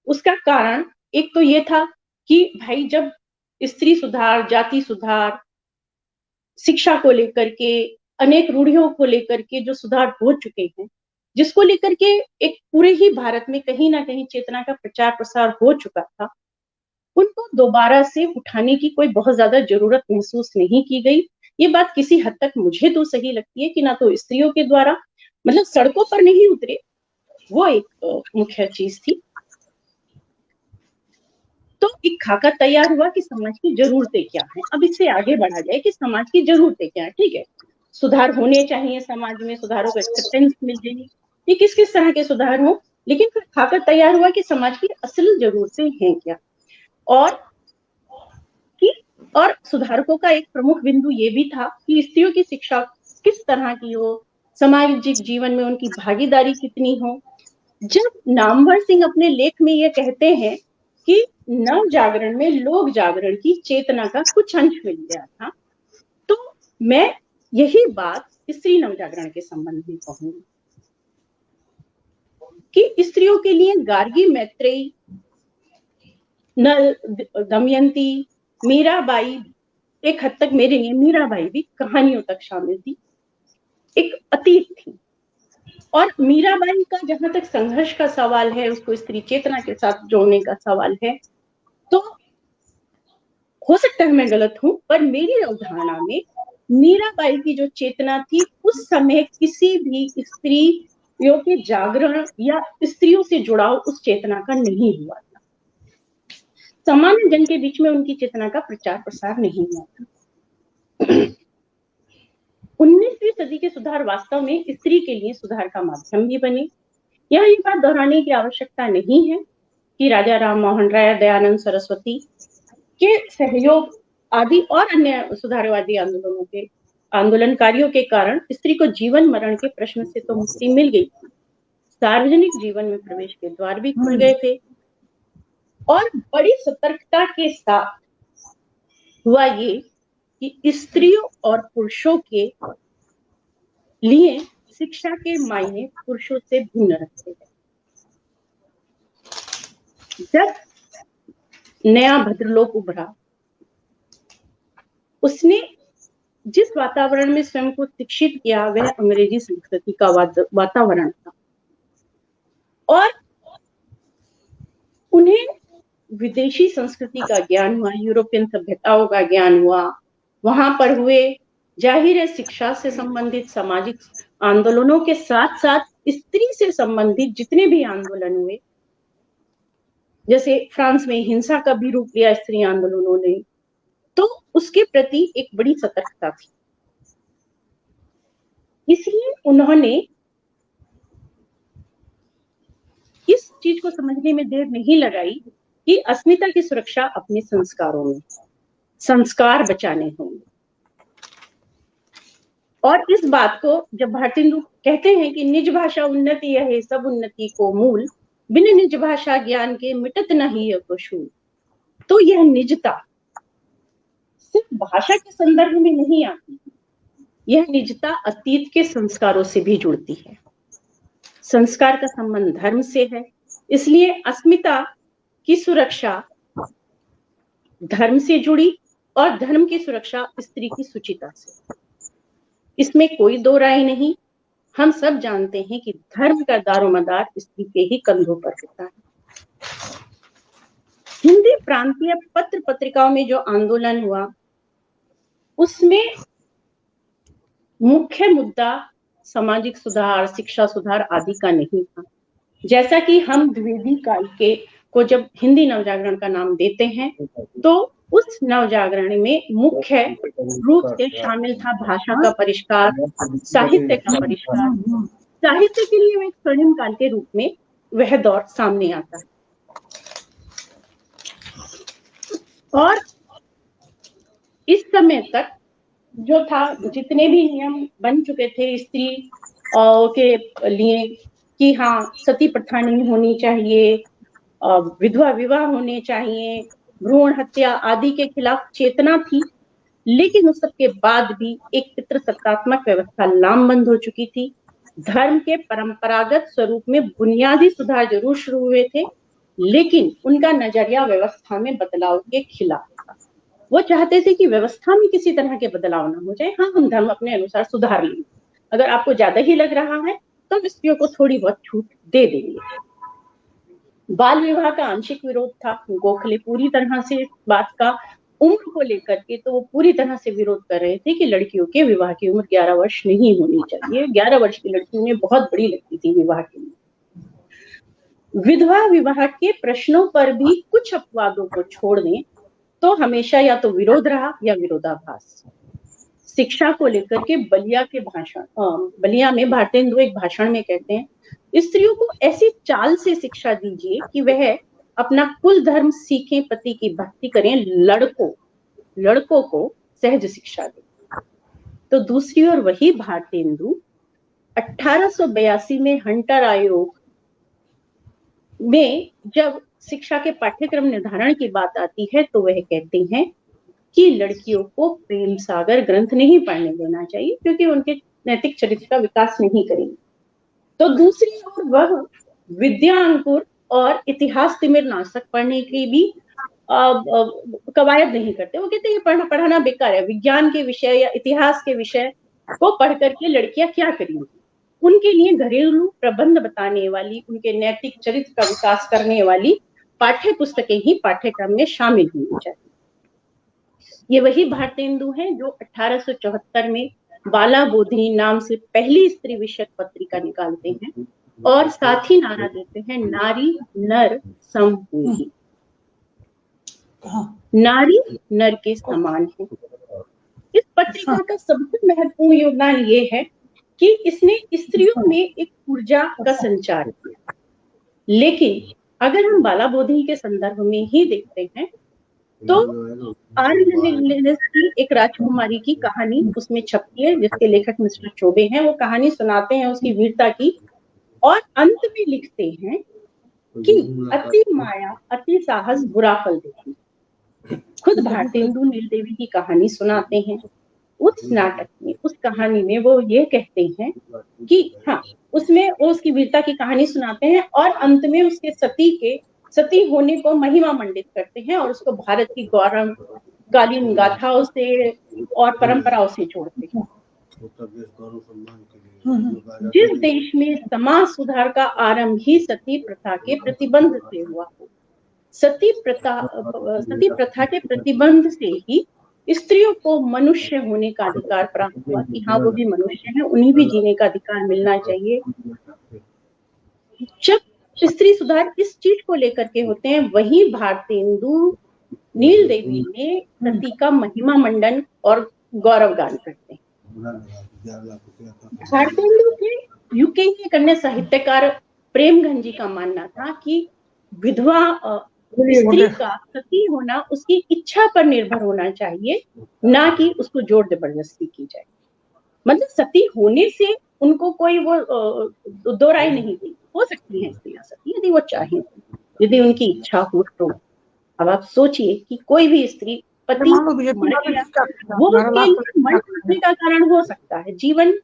उसका कारण एक तो ये था कि भाई जब स्त्री सुधार, जाति सुधार, शिक्षा को लेकर के, अनेक रूढ़ियों को लेकर के जो सुधार हो चुके हैं, जिसको लेकर के एक पूरे ही भारत में कहीं ना कहीं चेतना का प्रचार प्रसार हो चुका था, उनको दोबारा से उठाने की कोई बहुत ज्यादा जरूरत महसूस नहीं की गई। ये बात किसी हद तक मुझे तो सही लगती है कि ना तो स्त्रियों के द्वारा, मतलब सड़कों पर नहीं उतरे, वो एक मुख्य चीज थी। तो एक खाका तैयार हुआ कि समाज की जरूरतें क्या हैं। अब इससे आगे बढ़ा जाए कि समाज की जरूरतें क्या है। ठीक है, सुधार होने चाहिए समाज में, सुधारों को एक्सेप्टेंस मिल जाए, ये किस किस तरह के सुधार हो, लेकिन फिर खाका तैयार हुआ कि समाज की असल जरूरतें हैं क्या। और सुधारकों का एक प्रमुख बिंदु ये भी था कि स्त्रियों की शिक्षा किस तरह की हो, सामाजिक जीवन में उनकी भागीदारी कितनी हो। जब नामवर सिंह अपने लेख में ये कहते हैं कि नव जागरण में लोक जागरण की चेतना का कुछ अंश मिल गया था, तो मैं यही बात स्त्री नव जागरण के संबंध में कहूंगी कि स्त्रियों के लिए गार्गी, मैत्रेयी, दमयंती, मीराबाई, एक हद तक मेरे लिए मीराबाई भी कहानियों तक शामिल थी, एक अतीत थी। और मीराबाई का जहां तक संघर्ष का सवाल है, उसको स्त्री चेतना के साथ जोड़ने का सवाल है, तो हो सकता है मैं गलत हूं, पर मेरी अवधारणा में मीराबाई की जो चेतना थी उस समय किसी भी स्त्रियों के जागरण या स्त्रियों से जुड़ाव उस चेतना का नहीं हुआ था। सामान्य जन के बीच में उनकी चेतना का प्रचार प्रसार नहीं हुआ था। 19वीं सदी के सुधार वास्तव में स्त्री के लिए सुधार का माध्यम भी बने। यह ये बात दोहराने की आवश्यकता नहीं है कि राजा राम मोहन राय, दयानंद सरस्वती के सहयोग आदि और अन्य सुधारवादी आंदोलनकारियों के कारण स्त्री को जीवन मरण के प्रश्न से तो मुक्ति मिल गई, सार्वजनिक जीवन में प्रवेश के द्वार भी खुल गए थे। और बड़ी सतर्कता के साथ हुआ ये कि स्त्रियों और पुरुषों के लिए शिक्षा के मायने पुरुषों से भिन्न रखते हैं। जब नया भद्रलोक उभरा, उसने जिस वातावरण में स्वयं को शिक्षित किया वह अंग्रेजी संस्कृति का वातावरण था, और उन्हें विदेशी संस्कृति का ज्ञान हुआ, यूरोपियन सभ्यताओं का ज्ञान हुआ। वहां पर हुए जाहिर है शिक्षा से संबंधित सामाजिक आंदोलनों के साथ साथ स्त्री से संबंधित जितने भी आंदोलन हुए, जैसे फ्रांस में हिंसा का भी रूप लिया स्त्री आंदोलनों ने, तो उसके प्रति एक बड़ी सतर्कता थी। इसलिए उन्होंने इस चीज को समझने में देर नहीं लगाई कि अस्मिता की सुरक्षा अपने संस्कारों में, संस्कार बचाने होंगे। और इस बात को जब भारतेंदु कहते हैं कि निज भाषा उन्नति है सब उन्नति को मूल, बिन निज भाषा ज्ञान के मिटत नहीं है शूल, तो यह निजता सिर्फ भाषा के संदर्भ में नहीं आती, यह निजता अतीत के संस्कारों से भी जुड़ती है। संस्कार का संबंध धर्म से है, इसलिए अस्मिता की सुरक्षा धर्म से जुड़ी और धर्म की सुरक्षा स्त्री की सुचिता से, इसमें कोई दो राय नहीं। हम सब जानते हैं कि धर्म का दारोमदार स्त्री के ही कंधों पर होता है। हिंदी प्रांतीय पत्र पत्रिकाओं में जो आंदोलन हुआ उसमें मुख्य मुद्दा सामाजिक सुधार, शिक्षा सुधार आदि का नहीं था। जैसा कि हम द्विवेदी काल के को जब हिंदी नवजागरण का नाम देते हैं तो उस नवजागरण में मुख्य रूप से शामिल था भाषा का परिष्कार, साहित्य का परिष्कार। साहित्य के लिए एक स्वर्णिम काल के रूप में वह दौर सामने आता है। और इस समय तक जो था, जितने भी नियम बन चुके थे स्त्री के लिए कि हाँ सती प्रथा नहीं होनी चाहिए, विधवा विवाह होने चाहिए, भ्रूण हत्या आदि के खिलाफ चेतना थी, लेकिन उस सब के बाद भी एक पितृसत्तात्मक व्यवस्था लामबंद हो चुकी थी। धर्म के परंपरागत स्वरूप में बुनियादी सुधार जरूर शुरू हुए थे, लेकिन उनका नजरिया व्यवस्था में बदलाव के खिलाफ था। वो चाहते थे कि व्यवस्था में किसी तरह के बदलाव ना हो जाए, हाँ हम धर्म अपने अनुसार सुधार लेंगे, अगर आपको ज्यादा ही लग रहा है तो हम स्त्रियों को थोड़ी बहुत छूट दे देंगे। बाल विवाह का आंशिक विरोध था। गोखले पूरी तरह से इस बात का उम्र को लेकर के तो वो पूरी तरह से विरोध कर रहे थे कि लड़कियों के विवाह की उम्र 11 वर्ष नहीं होनी चाहिए। 11 वर्ष की लड़की उन्हें बहुत बड़ी लगती थी विवाह के लिए। विधवा विवाह के प्रश्नों पर भी कुछ अपवादों को छोड़ दें तो हमेशा या तो विरोध रहा या विरोधाभास। शिक्षा को लेकर के बलिया में भारतेंदु एक भाषण में कहते हैं, स्त्रियों को ऐसी चाल से शिक्षा दीजिए कि वह अपना कुल धर्म सीखें, पति की भक्ति करें, लड़कों को सहज शिक्षा दें। तो दूसरी ओर वही भारतेंदु 1882 में हंटर आयोग में जब शिक्षा के पाठ्यक्रम निर्धारण की बात आती है तो वह कहते हैं कि लड़कियों को प्रेम सागर ग्रंथ नहीं पढ़ने देना चाहिए क्योंकि उनके नैतिक चरित्र का विकास नहीं करेंगे। तो दूसरी ओर वह विद्या अंकुर और इतिहास तिमिर नाशक पढ़ने की भी कवायद नहीं करते। वो कहते हैं पढ़ाना बेकार है, विज्ञान के विषय या इतिहास के विषय को पढ़ करके लड़कियां क्या करेंगी। उनके लिए घरेलू प्रबंध बताने वाली, उनके नैतिक चरित्र का विकास करने वाली पाठ्य पुस्तकें ही पाठ्यक्रम में शामिल होनी चाहिए। ये वही भारतेंदु हैं जो 1874 में बाला बोधिनी नाम से पहली स्त्री विषयक पत्रिका निकालते हैं और साथ ही नारा देते हैं, नारी नर सम हुई। नारी नर के समान है। इस पत्रिका का सबसे महत्वपूर्ण योगदान ये है कि इसने स्त्रियों में एक ऊर्जा का संचार किया। लेकिन अगर हम बाला बोधिनी के संदर्भ में ही देखते हैं तो आर्य की एक राजकुमारी की कहानी उसमें छपती है जिसके लेखक मिस्टर चौबे हैं। वो कहानी सुनाते हैं उसकी वीरता की और अंत में लिखते हैं कि अति माया अति साहस बुरा फल देती। खुद भारतेंदु नीलदेवी की कहानी सुनाते हैं। उस नाटक में, उस कहानी में वो ये कहते हैं कि हाँ, उसमें वो उसकी वीरता की कहानी सुनाते हैं और अंत में उसके सती होने को महिमा मंडित करते हैं और उसको भारत की गौरवकालीन गाथाओं से और परंपराओं से जोड़ते हैं। जिस देश में समाज सुधार का आरंभ ही सती प्रथा के प्रतिबंध से हुआ हो, सती प्रथा के प्रतिबंध से ही स्त्रियों को मनुष्य होने का अधिकार प्राप्त हुआ कि हाँ वो भी मनुष्य है, उन्हें भी जीने का अधिकार मिलना चाहिए। जब स्त्री सुधार इस चीज को लेकर के होते हैं, वही भारतेंदु नीलदेवी ने सती का महिमा मंडन और गौरवगान करते हैं। भारतेंदु के यूके के कन्या साहित्यकार प्रेमघन जी का मानना था कि विधवा स्त्री का सती होना उसकी इच्छा पर निर्भर होना चाहिए, ना कि उसको जोर जबरदस्ती की जाए। मतलब सती होने से उनको कोई वो दो राय नहीं थी। हो सकती है स्त्रियां सती यदि वो चाहे, यदि उनकी इच्छा हो तो। अब आप सोचिए कि कोई भी स्त्री पति मर गया, वो उसके लिए मन टूटने का कारण हो सकता है, जीवन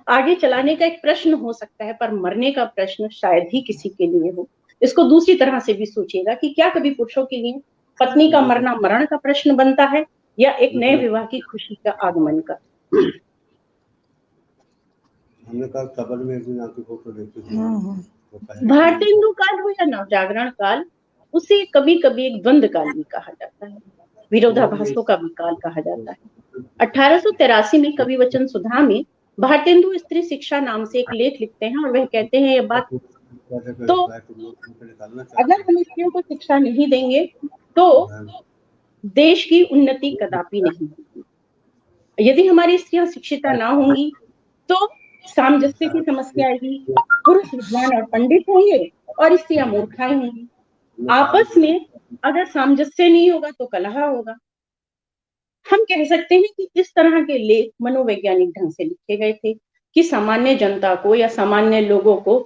आगे चलाने का एक प्रश्न हो सकता है, पर मरने का प्रश्न शायद ही किसी के लिए हो। इसको दूसरी तरह से भी सोचिएगा कि क्या कभी पुरुषों के लिए पत्नी का मरना मरण का प्रश्न बनता है या एक नए विवाह की खुशी का आगमन का। हमने कहा कबर में एक दिन आपकी फोटो देखी थी। भारतेंदु काल हो या नवजागरण काल, उसे कभी कभी एक द्वंद्व काल भी कहा जाता है, विरोधाभासों का भी काल कहा जाता है। 1883 में कवि वचन सुधा में भारतेंदु स्त्री शिक्षा नाम से एक लेख लिखते हैं और वह कहते हैं ये बात, तो अगर हम स्त्रियों को शिक्षा नहीं देंगे तो देश की उन्नति कदापि नहीं होगी। यदि हमारी स्त्रियां शिक्षिता ना होंगी तो सामंजस्य की समस्या आएगी, पुरुष विद्वान और पंडित होंगे और स्त्रियां मूर्खाएं होंगी। आपस में अगर सामंजस्य नहीं होगा तो कलह होगा। हम कह सकते हैं कि इस तरह के लेख मनोवैज्ञानिक ढंग से लिखे गए थे कि सामान्य जनता को या सामान्य लोगों को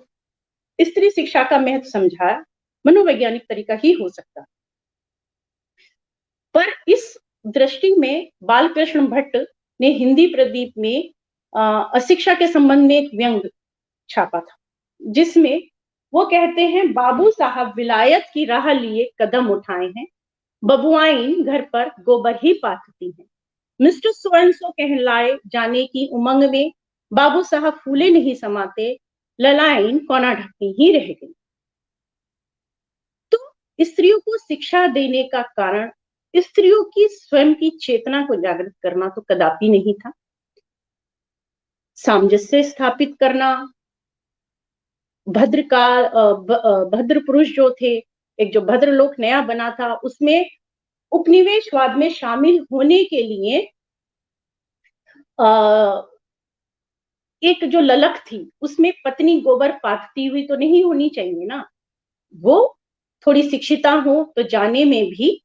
स्त्री शिक्षा का महत्व समझाया मनोवैज्ञानिक तरीका ही हो सकता। पर इस दृष्टि में बालकृष्ण भट्ट ने हिंदी प्रदीप में अशिक्षा के संबंध में एक व्यंग छापा था, जिसमें वो कहते हैं, बाबू साहब विलायत की राह लिए कदम उठाए हैं, बबुआइन घर पर गोबर ही पाथती हैं, मिस्टर स्वयं सो कहलाए जाने की उमंग में बाबू साहब फूले नहीं समाते, ललाइन कोना ढकनी ही रह गई। तो स्त्रियों को शिक्षा देने का कारण स्त्रियों की स्वयं की चेतना को जागृत करना तो कदापि नहीं था। सामंजस्य स्थापित करना, भद्र पुरुष जो थे, एक जो भद्रलोक नया बना था, उसमें उपनिवेशवाद में शामिल होने के लिए एक जो ललक थी, उसमें पत्नी गोबर पाथती हुई तो नहीं होनी चाहिए ना, वो थोड़ी शिक्षिता हो तो जाने में भी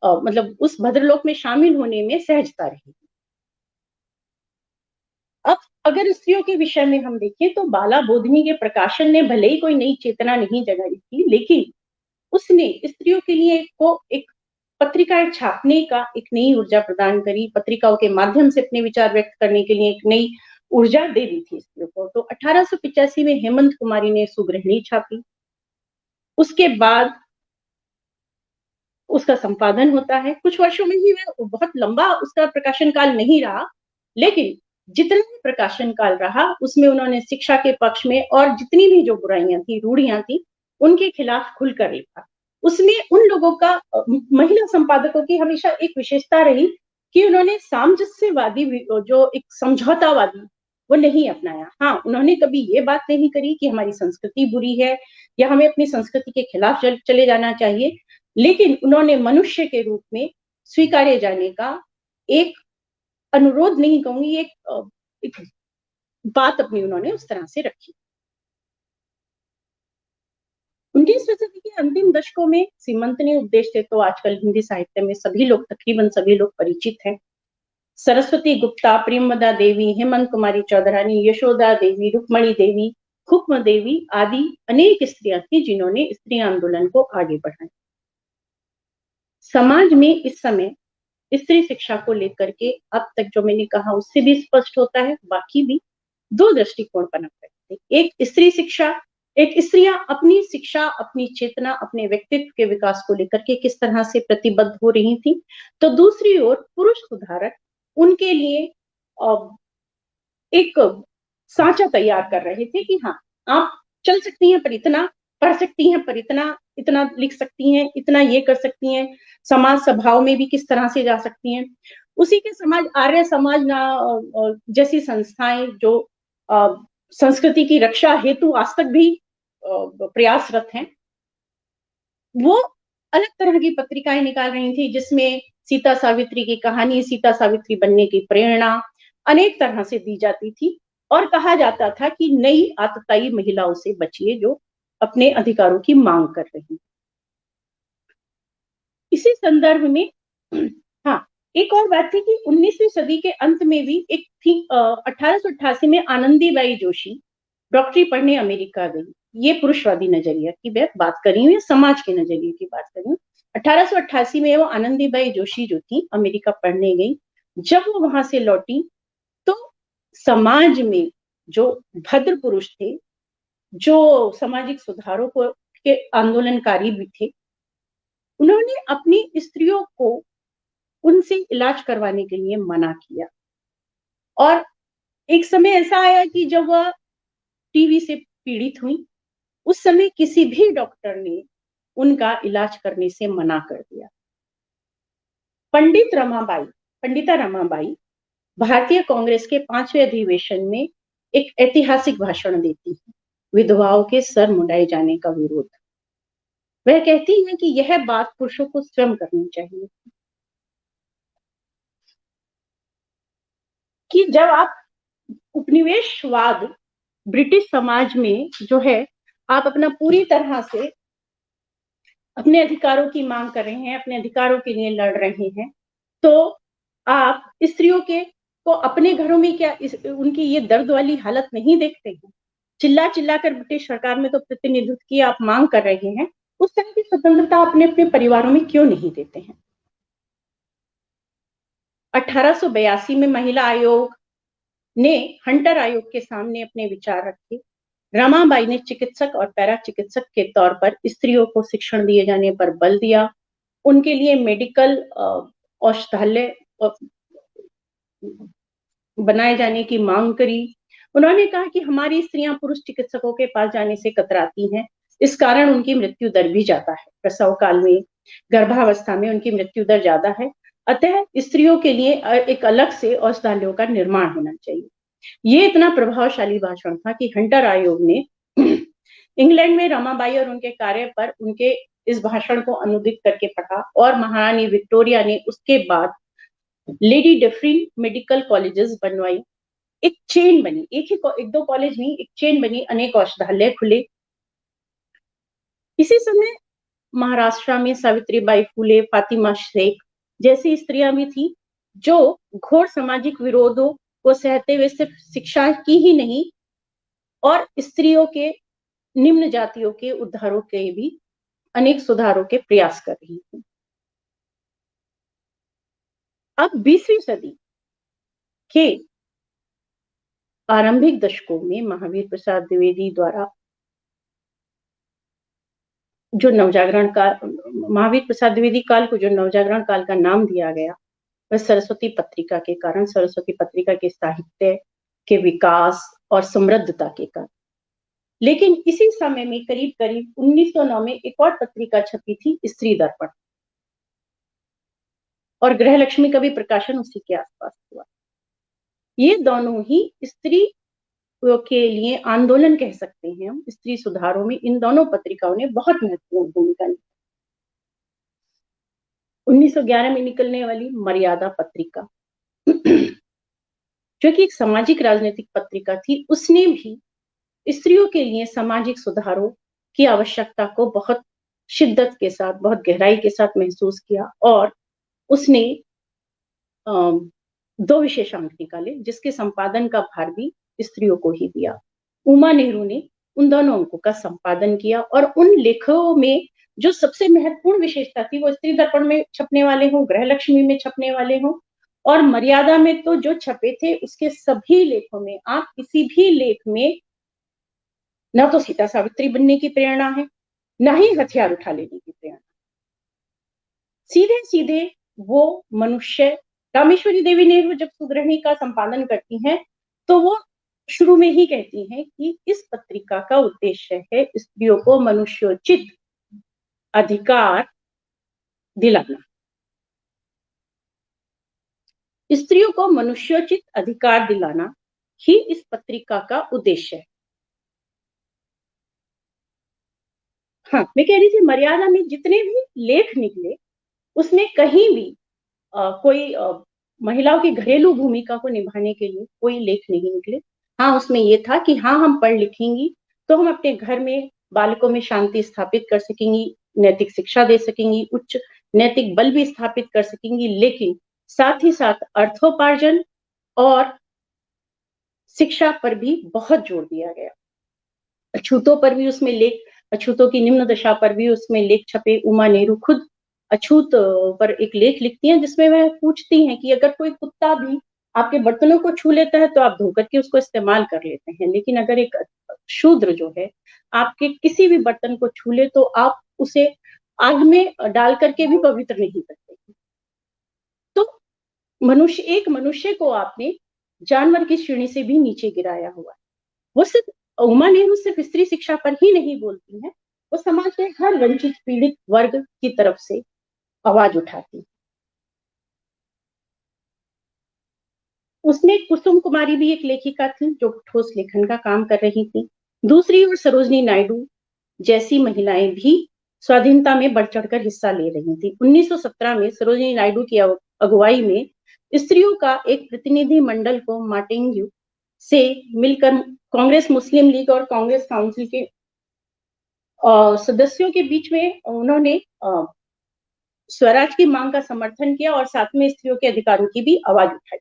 मतलब उस भद्रलोक में शामिल होने में सहजता रहेगी। अब अगर स्त्रियों के विषय में हम देखें तो बाला बोधिनी के प्रकाशन ने भले ही कोई नई चेतना नहीं जगाई थी, लेकिन उसने स्त्रियों के लिए एक पत्रिकाएं छापने का एक नई ऊर्जा प्रदान करी, पत्रिकाओं के माध्यम से अपने विचार व्यक्त करने के लिए एक नई ऊर्जा दे दी थी स्त्रियों को। तो 1885 में हेमंत कुमारी ने सुगृहिणी छापी, उसके बाद उसका संपादन होता है। कुछ वर्षों में ही वह बहुत लंबा उसका प्रकाशन काल नहीं रहा, लेकिन जितना भी प्रकाशन काल रहा उसमें उन्होंने शिक्षा के पक्ष में और जितनी भी जो बुराइयां थी, रूढ़ियां थी, उनके खिलाफ खुलकर लिखा। उसमें उन लोगों का, महिला संपादकों की हमेशा एक विशेषता रही कि उन्होंने सामंजस्यवादी जो एक समझौतावादी वो नहीं अपनाया। हाँ, उन्होंने कभी ये बात नहीं करी कि हमारी संस्कृति बुरी है या हमें अपनी संस्कृति के खिलाफ चले जाना चाहिए, लेकिन उन्होंने मनुष्य के रूप में स्वीकारे जाने का एक अनुरोध नहीं कहूंगी, एक बात अपनी उन्होंने उस तरह से रखी। 19वीं सदी के अंतिम दशकों में सीमंतनी उपदेश से तो आजकल हिंदी साहित्य में सभी लोग, तकरीबन सभी लोग परिचित हैं। सरस्वती गुप्ता, प्रेमवदा देवी, हेमंत कुमारी चौधरानी, यशोदा देवी, रुक्मणी देवी, हुक्म देवी आदि अनेक स्त्रियां थी जिन्होंने स्त्री आंदोलन को आगे बढ़ाया। समाज में इस समय स्त्री शिक्षा को लेकर के अब तक जो मैंने कहा उससे भी स्पष्ट होता है, बाकी भी दो दृष्टिकोण पनप रहे थे। एक स्त्री शिक्षा, एक स्त्रियां अपनी शिक्षा, अपनी चेतना, अपने व्यक्तित्व के विकास को लेकर के किस तरह से प्रतिबद्ध हो रही थी, तो दूसरी ओर पुरुष सुधारक उनके लिए एक सांचा तैयार कर रहे थे कि हाँ, आप चल सकती हैं पर इतना, पढ़ सकती हैं पर इतना लिख सकती हैं, इतना ये कर सकती हैं, समाज सभाओं में भी किस तरह से जा सकती हैं। उसी के समाज, आर्य समाज जैसी संस्थाएं जो संस्कृति की रक्षा हेतु आज तक भी प्रयासरत हैं, वो अलग तरह की पत्रिकाएं निकाल रही थी, जिसमें सीता सावित्री की कहानी, सीता सावित्री बनने की प्रेरणा अनेक तरह से दी जाती थी और कहा जाता था कि नई आतताई महिलाओं से बचिए जो अपने अधिकारों की मांग कर रही। इसी संदर्भ में हाँ, एक और बात थी कि 19वीं सदी के अंत में भी एक थी, 1888 में आनंदीबाई जोशी डॉक्टरी पढ़ने अमेरिका गई। ये पुरुषवादी नजरिया की बात कर रही हूँ, समाज के नजरिए की बात कर रही हूँ। 1888 में वो आनंदीबाई जोशी जो थी अमेरिका पढ़ने गई। जब वो वहां से लौटी तो समाज में जो भद्र पुरुष थे, जो सामाजिक सुधारों को के आंदोलनकारी भी थे, उन्होंने अपनी स्त्रियों को उनसे इलाज करवाने के लिए मना किया। और एक समय ऐसा आया कि जब वह टीबी से पीड़ित हुई, उस समय किसी भी डॉक्टर ने उनका इलाज करने से मना कर दिया। पंडिता रमाबाई भारतीय कांग्रेस के 5वें अधिवेशन में एक ऐतिहासिक भाषण देती है, विधवाओं के सर मुंडाए जाने का विरोध। वह कहती है कि यह बात पुरुषों को स्वयं करनी चाहिए कि जब आप उपनिवेशवाद ब्रिटिश समाज में जो है, आप अपना पूरी तरह से अपने अधिकारों की मांग कर रहे हैं, अपने अधिकारों के लिए लड़ रहे हैं, तो आप स्त्रियों को अपने घरों में क्या उनकी ये दर्द वाली हालत नहीं देखते हैं? चिल्ला चिल्ला कर ब्रिटिश सरकार में तो प्रतिनिधित्व की आप मांग कर रहे हैं, उस तरह की स्वतंत्रता अपने अपने परिवारों में क्यों नहीं देते हैं? 1882 में महिला आयोग ने हंटर आयोग के सामने अपने विचार रखे। रमाबाई ने चिकित्सक और पैरा चिकित्सक के तौर पर स्त्रियों को शिक्षण दिए जाने पर बल दिया। उनके लिए मेडिकल औषधालय बनाए जाने की मांग करी। उन्होंने कहा कि हमारी स्त्रियां पुरुष चिकित्सकों के पास जाने से कतराती हैं, इस कारण उनकी मृत्यु दर भी ज्यादा है। प्रसव काल में, गर्भावस्था में उनकी मृत्यु दर ज्यादा है। अतः स्त्रियों के लिए एक अलग से औषधालयों का निर्माण होना चाहिए। ये इतना प्रभावशाली भाषण था कि हंटर आयोग ने इंग्लैंड में रमाबाई और उनके कार्य पर उनके इस भाषण को अनुदित करके पढ़ा और महारानी विक्टोरिया ने उसके बाद लेडी डेफरिन मेडिकल कॉलेजेस बनवाई। एक चेन बनी, एक दो कॉलेज नहीं, एक चेन बनी, अनेक औषधालय खुले। इसी समय महाराष्ट्र में सावित्रीबाई फुले, फातिमा शेख जैसी स्त्रियां भी थी जो घोर सामाजिक विरोधों को सहते हुए सिर्फ शिक्षा की ही नहीं और स्त्रियों के, निम्न जातियों के उद्धारों के भी अनेक सुधारों के प्रयास कर रही थी। अब 20वीं सदी के आरंभिक दशकों में महावीर प्रसाद द्विवेदी द्वारा जो नवजागरण का, महावीर प्रसाद द्विवेदी काल को जो नवजागरण काल का नाम दिया गया, वह सरस्वती पत्रिका के कारण, सरस्वती पत्रिका के साहित्य के विकास और समृद्धता के कारण। लेकिन इसी समय में करीब करीब 1909 में एक और पत्रिका छपी थी, स्त्री दर्पण, और गृहलक्ष्मी का भी प्रकाशन उसी के आसपास हुआ। ये दोनों ही स्त्री के लिए आंदोलन कह सकते हैं हम, स्त्री सुधारों में इन दोनों पत्रिकाओं ने बहुत महत्वपूर्ण भूमिका निभाई। 1911 में निकलने वाली मर्यादा पत्रिका जो कि एक सामाजिक राजनीतिक पत्रिका थी, उसने भी स्त्रियों के लिए सामाजिक सुधारों की आवश्यकता को बहुत शिद्दत के साथ, बहुत गहराई के साथ महसूस किया और उसने 2 विशेषांक निकाले जिसके संपादन का भार भी स्त्रियों को ही दिया। उमा नेहरू ने उन दोनों अंकों का संपादन किया और उन लेखों में जो सबसे महत्वपूर्ण विशेषता थी वो स्त्री दर्पण में छपने वाले हों, गृहलक्ष्मी में छपने वाले हों और मर्यादा में तो जो छपे थे उसके सभी लेखों में आप किसी भी लेख में न तो सीता सावित्री बनने की प्रेरणा है, न ही हथियार उठा लेने की प्रेरणा। सीधे सीधे वो मनुष्य, रामेश्वरी देवी नेहरू जब सुगृहिणी का संपादन करती हैं तो वो शुरू में ही कहती हैं कि इस पत्रिका का उद्देश्य है स्त्रियों को मनुष्योचित अधिकार दिलाना। स्त्रियों को मनुष्योचित अधिकार दिलाना ही इस पत्रिका का उद्देश्य है। हाँ, मैं कह रही थी मर्यादा में जितने भी लेख निकले उसमें कहीं भी कोई महिलाओं की घरेलू भूमिका को निभाने के लिए कोई लेख नहीं निकले। हाँ, उसमें ये था कि हाँ, हम पढ़ लिखेंगी तो हम अपने घर में बालकों में शांति स्थापित कर सकेंगी, नैतिक शिक्षा दे सकेंगी, उच्च नैतिक बल भी स्थापित कर सकेंगी, लेकिन साथ ही साथ अर्थोपार्जन और शिक्षा पर भी बहुत जोर दिया गया। अछूतों पर भी उसमें लेख, अछूतों की निम्न दशा पर भी उसमें लेख छपे। उमा नेहरू खुद अछूत पर एक लेख लिखती हैं जिसमें वह पूछती हैं कि अगर कोई कुत्ता भी आपके बर्तनों को छू लेता है तो आप धो करके उसको इस्तेमाल कर लेते हैं, लेकिन अगर एक शूद्र जो है आपके किसी भी बर्तन को छू ले तो आप उसे आग में डाल करके भी पवित्र नहीं करते। तो एक मनुष्य को आपने जानवर की श्रेणी से भी नीचे गिराया हुआ है। वो सिर्फ उमा नेहरू सिर्फ स्त्री शिक्षा पर ही नहीं बोलती हैं, वो समाज के हर वंचित पीड़ित वर्ग की तरफ से आवाज उठाती। उसमें कुसुम कुमारी भी एक लेखिका थी जो ठोस लेखन का काम कर रही थी। दूसरी ओर सरोजनी नायडू जैसी महिलाएं भी स्वाधीनता में बढ़ चढ़कर हिस्सा ले रही थी। 1917 में सरोजनी नायडू की अगुवाई में स्त्रियों का एक प्रतिनिधि मंडल को मार्टिन्यू से मिलकर कांग्रेस मुस्लिम लीग और कांग्रेस काउंसिल के सदस्यों के बीच में उन्होंने स्वराज की मांग का समर्थन किया और साथ में स्त्रियों के अधिकारों की भी आवाज उठाई।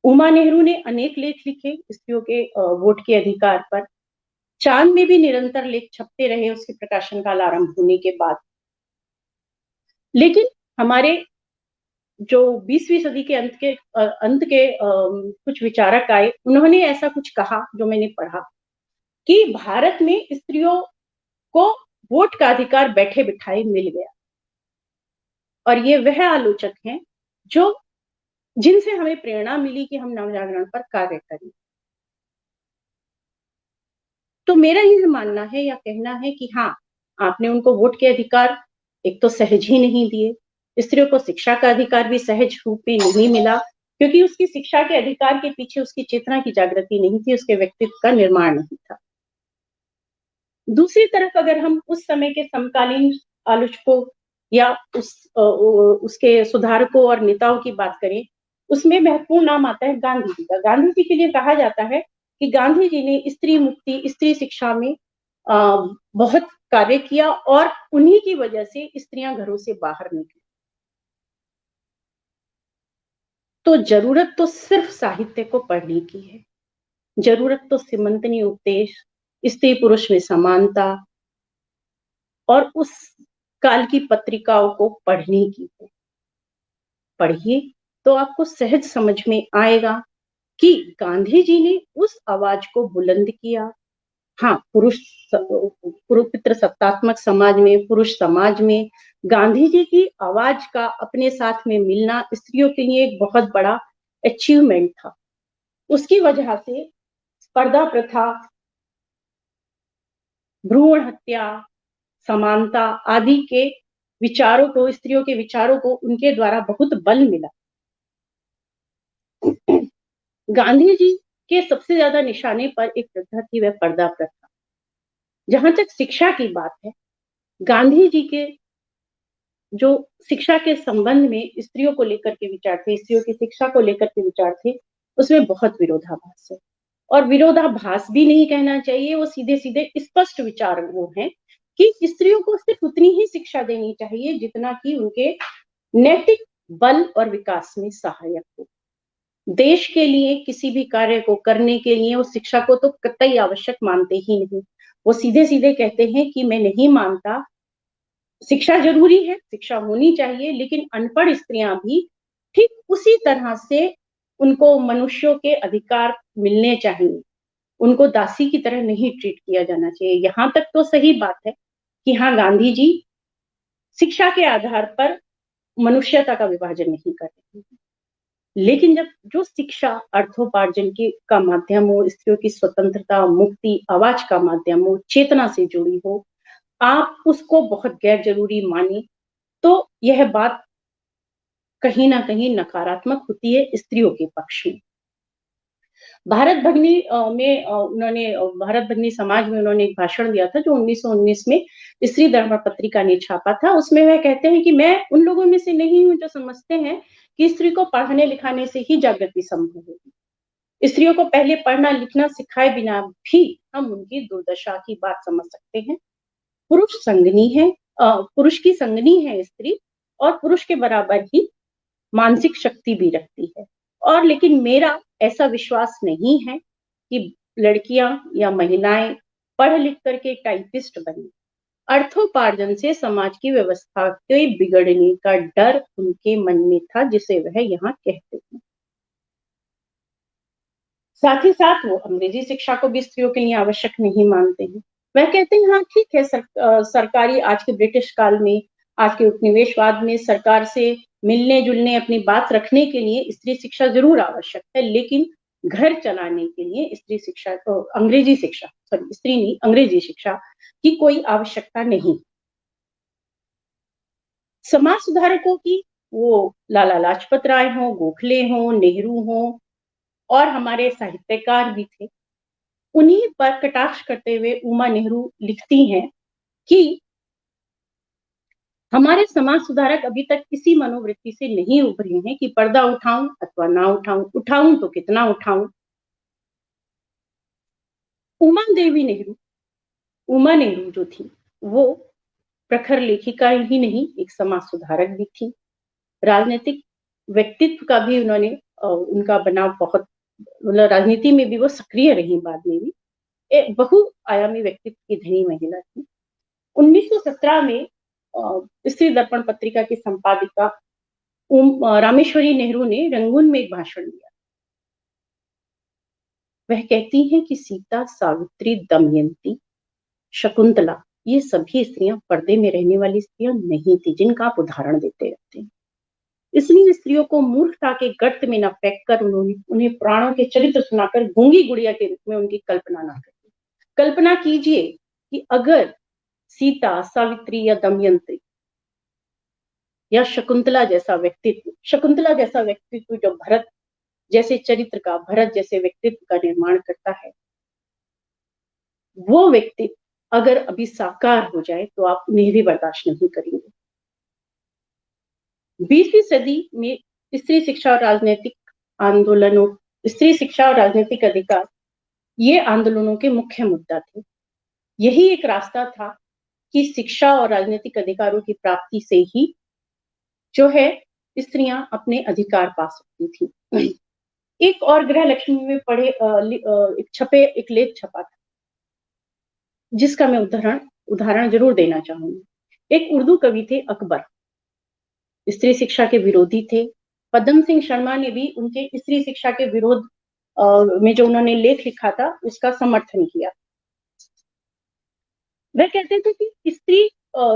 उमा नेहरू ने अनेक लेख लिखे स्त्रियों के वोट के अधिकार पर। चांद में भी निरंतर लेख छपते रहे उसके प्रकाशन काल आरंभ होने के बाद। लेकिन हमारे जो 20वीं सदी के अंत के कुछ विचारक आए, उन्होंने ऐसा कुछ कहा जो मैंने पढ़ा कि भारत में स्त्रियों को वोट का अधिकार बैठे बिठाए मिल गया। और ये वह आलोचक हैं जो जिनसे हमें प्रेरणा मिली कि हम नवजागरण पर कार्य करें। तो मेरा यह मानना है या कहना है कि हाँ, आपने उनको वोट के अधिकार एक तो सहज ही नहीं दिए, स्त्रियों को शिक्षा का अधिकार भी सहज रूप में नहीं मिला, क्योंकि उसकी शिक्षा के अधिकार के पीछे उसकी चेतना की जागृति नहीं थी, उसके व्यक्तित्व का निर्माण नहीं था। दूसरी तरफ अगर हम उस समय के समकालीन आलोचकों या उसके सुधारकों और नेताओं की बात करें, उसमें महत्वपूर्ण नाम आता है गांधी जी का। गांधी जी के लिए कहा जाता है कि गांधी जी ने स्त्री मुक्ति, स्त्री शिक्षा में बहुत कार्य किया और उन्हीं की वजह से स्त्रियां घरों से बाहर निकली। तो जरूरत तो सिर्फ साहित्य को पढ़ने की है, जरूरत तो सीमंतनी उपदेश, स्त्री पुरुष में समानता और उस काल की पत्रिकाओं को पढ़ने की है। पढ़िए तो आपको सहज समझ में आएगा कि गांधी जी ने उस आवाज को बुलंद किया। हाँ, पुरुष सत्तात्मक समाज में, पुरुष समाज में गांधी जी की आवाज का अपने साथ में मिलना स्त्रियों के लिए एक बहुत बड़ा अचीवमेंट था। उसकी वजह से पर्दा प्रथा, भ्रूण हत्या, समानता आदि के विचारों को, स्त्रियों के विचारों को उनके द्वारा बहुत बल मिला। गांधी जी के सबसे ज्यादा निशाने पर एक प्रथा थी, वह पर्दा प्रथा। जहां तक शिक्षा की बात है, गांधी जी के जो शिक्षा के संबंध में स्त्रियों को लेकर के विचार थे, स्त्रियों की शिक्षा को लेकर के विचार थे, उसमें बहुत विरोधाभास है। और विरोधाभास भी नहीं कहना चाहिए, वो सीधे सीधे स्पष्ट विचार वो हैं कि स्त्रियों को सिर्फ उतनी ही शिक्षा देनी चाहिए जितना कि उनके नैतिक बल और विकास में सहायक हो। देश के लिए किसी भी कार्य को करने के लिए उस शिक्षा को तो कतई आवश्यक मानते ही नहीं। वो सीधे सीधे कहते हैं कि मैं नहीं मानता, शिक्षा जरूरी है, शिक्षा होनी चाहिए, लेकिन अनपढ़ स्त्रियां भी ठीक उसी तरह से उनको मनुष्यों के अधिकार मिलने चाहिए, उनको दासी की तरह नहीं ट्रीट किया जाना चाहिए। यहां तक तो सही बात है कि हाँ, गांधी जी शिक्षा के आधार पर मनुष्यता का विभाजन नहीं कर रहे हैं, लेकिन जब जो शिक्षा अर्थोपार्जन की का माध्यम हो, स्त्रियों की स्वतंत्रता, मुक्ति, आवाज का माध्यम हो, चेतना से जुड़ी हो, आप उसको बहुत गैर जरूरी माने तो यह बात कहीं ना कहीं नकारात्मक होती है स्त्रियों के पक्ष में। भारत भगिनी में उन्होंने भारत भगिनी समाज में उन्होंने एक भाषण दिया था जो 1919 में स्त्री दर्पण पत्रिका ने छापा था। उसमें वह कहते हैं कि मैं उन लोगों में से नहीं हूं जो समझते हैं कि स्त्री को पढ़ाने लिखाने से ही जागृति संभव होगी। स्त्रियों को पहले पढ़ना लिखना सिखाए बिना भी हम उनकी दुर्दशा की बात समझ सकते हैं। पुरुष संगनी है, पुरुष की संगनी है स्त्री, और पुरुष के बराबर ही मानसिक शक्ति भी रखती है। और लेकिन मेरा ऐसा विश्वास नहीं है कि लड़कियां या महिलाएं पढ़ लिख करके टाइपिस्ट बने। अर्थोपार्जन से समाज की व्यवस्था के बिगड़ने का डर उनके मन में था, जिसे वह यहाँ कहते हैं। साथ ही साथ वो अंग्रेजी शिक्षा को भी स्त्रियों के लिए आवश्यक नहीं मानते हैं। वह कहते हैं हाँ ठीक है, सरकारी आज के ब्रिटिश काल में, आज के उपनिवेशवाद में सरकार से मिलने जुलने, अपनी बात रखने के लिए स्त्री शिक्षा जरूर आवश्यक है, लेकिन घर चलाने के लिए स्त्री शिक्षा अंग्रेजी शिक्षा, सॉरी स्त्री नहीं, अंग्रेजी शिक्षा की कोई आवश्यकता नहीं। समाज सुधारकों की, वो लाला लाजपत राय हो, गोखले हो, नेहरू हो और हमारे साहित्यकार भी थे, उन्हीं पर कटाक्ष करते हुए उमा नेहरू लिखती हैं कि हमारे समाज सुधारक अभी तक इसी मनोवृत्ति से नहीं उभरे हैं कि पर्दा उठाऊं अथवा ना उठाऊं, उठाऊं तो कितना उठाऊं। उमा नेहरू जो थी, वो प्रखर लेखिका ही नहीं, एक समाज सुधारक भी थी। राजनीतिक व्यक्तित्व का भी उन्होंने उनका बनाव बहुत, मतलब राजनीति में भी वो सक्रिय रही, बाद में भी एक बहुआयामी व्यक्तित्व की धनी महिला थी। 1917 में स्त्री दर्पण पत्रिका की संपादिका रामेश्वरी नेहरू ने रंगून में एक भाषण दिया। वह कहती हैं कि सीता, सावित्री, दमयंती, शकुंतला, ये सभी स्त्रियां पर्दे में रहने वाली स्त्रियां नहीं थी जिनका आप उदाहरण देते रहते हैं। इसलिए स्त्रियों को मूर्खता के गर्त में न फेंक कर उन्हें पुराणों के चरित्र सुनाकर गूंगी गुड़िया के रूप में उनकी कल्पना न करिए। कल्पना कीजिए कि अगर सीता, सावित्री या दमयंती या शकुंतला जैसा व्यक्तित्व जो भरत जैसे चरित्र का, भरत जैसे व्यक्तित्व का निर्माण करता है, वो व्यक्तित्व अगर अभी साकार हो जाए तो आप उन्हें भी बर्दाश्त नहीं करेंगे। 20वीं सदी में स्त्री शिक्षा और राजनीतिक अधिकार, ये आंदोलनों के मुख्य मुद्दा थे। यही एक रास्ता था कि शिक्षा और राजनीतिक अधिकारों की प्राप्ति से ही जो है स्त्रियां अपने अधिकार पा सकती थी। एक और गृह लक्ष्मी में पढ़े एक लेख छपा था जिसका मैं उदाहरण जरूर देना चाहूंगी। एक उर्दू कवि थे अकबर, स्त्री शिक्षा के विरोधी थे। पद्म सिंह शर्मा ने भी उनके स्त्री शिक्षा के विरोध में जो उन्होंने लेख लिखा था उसका समर्थन किया। वह कहते थे कि स्त्री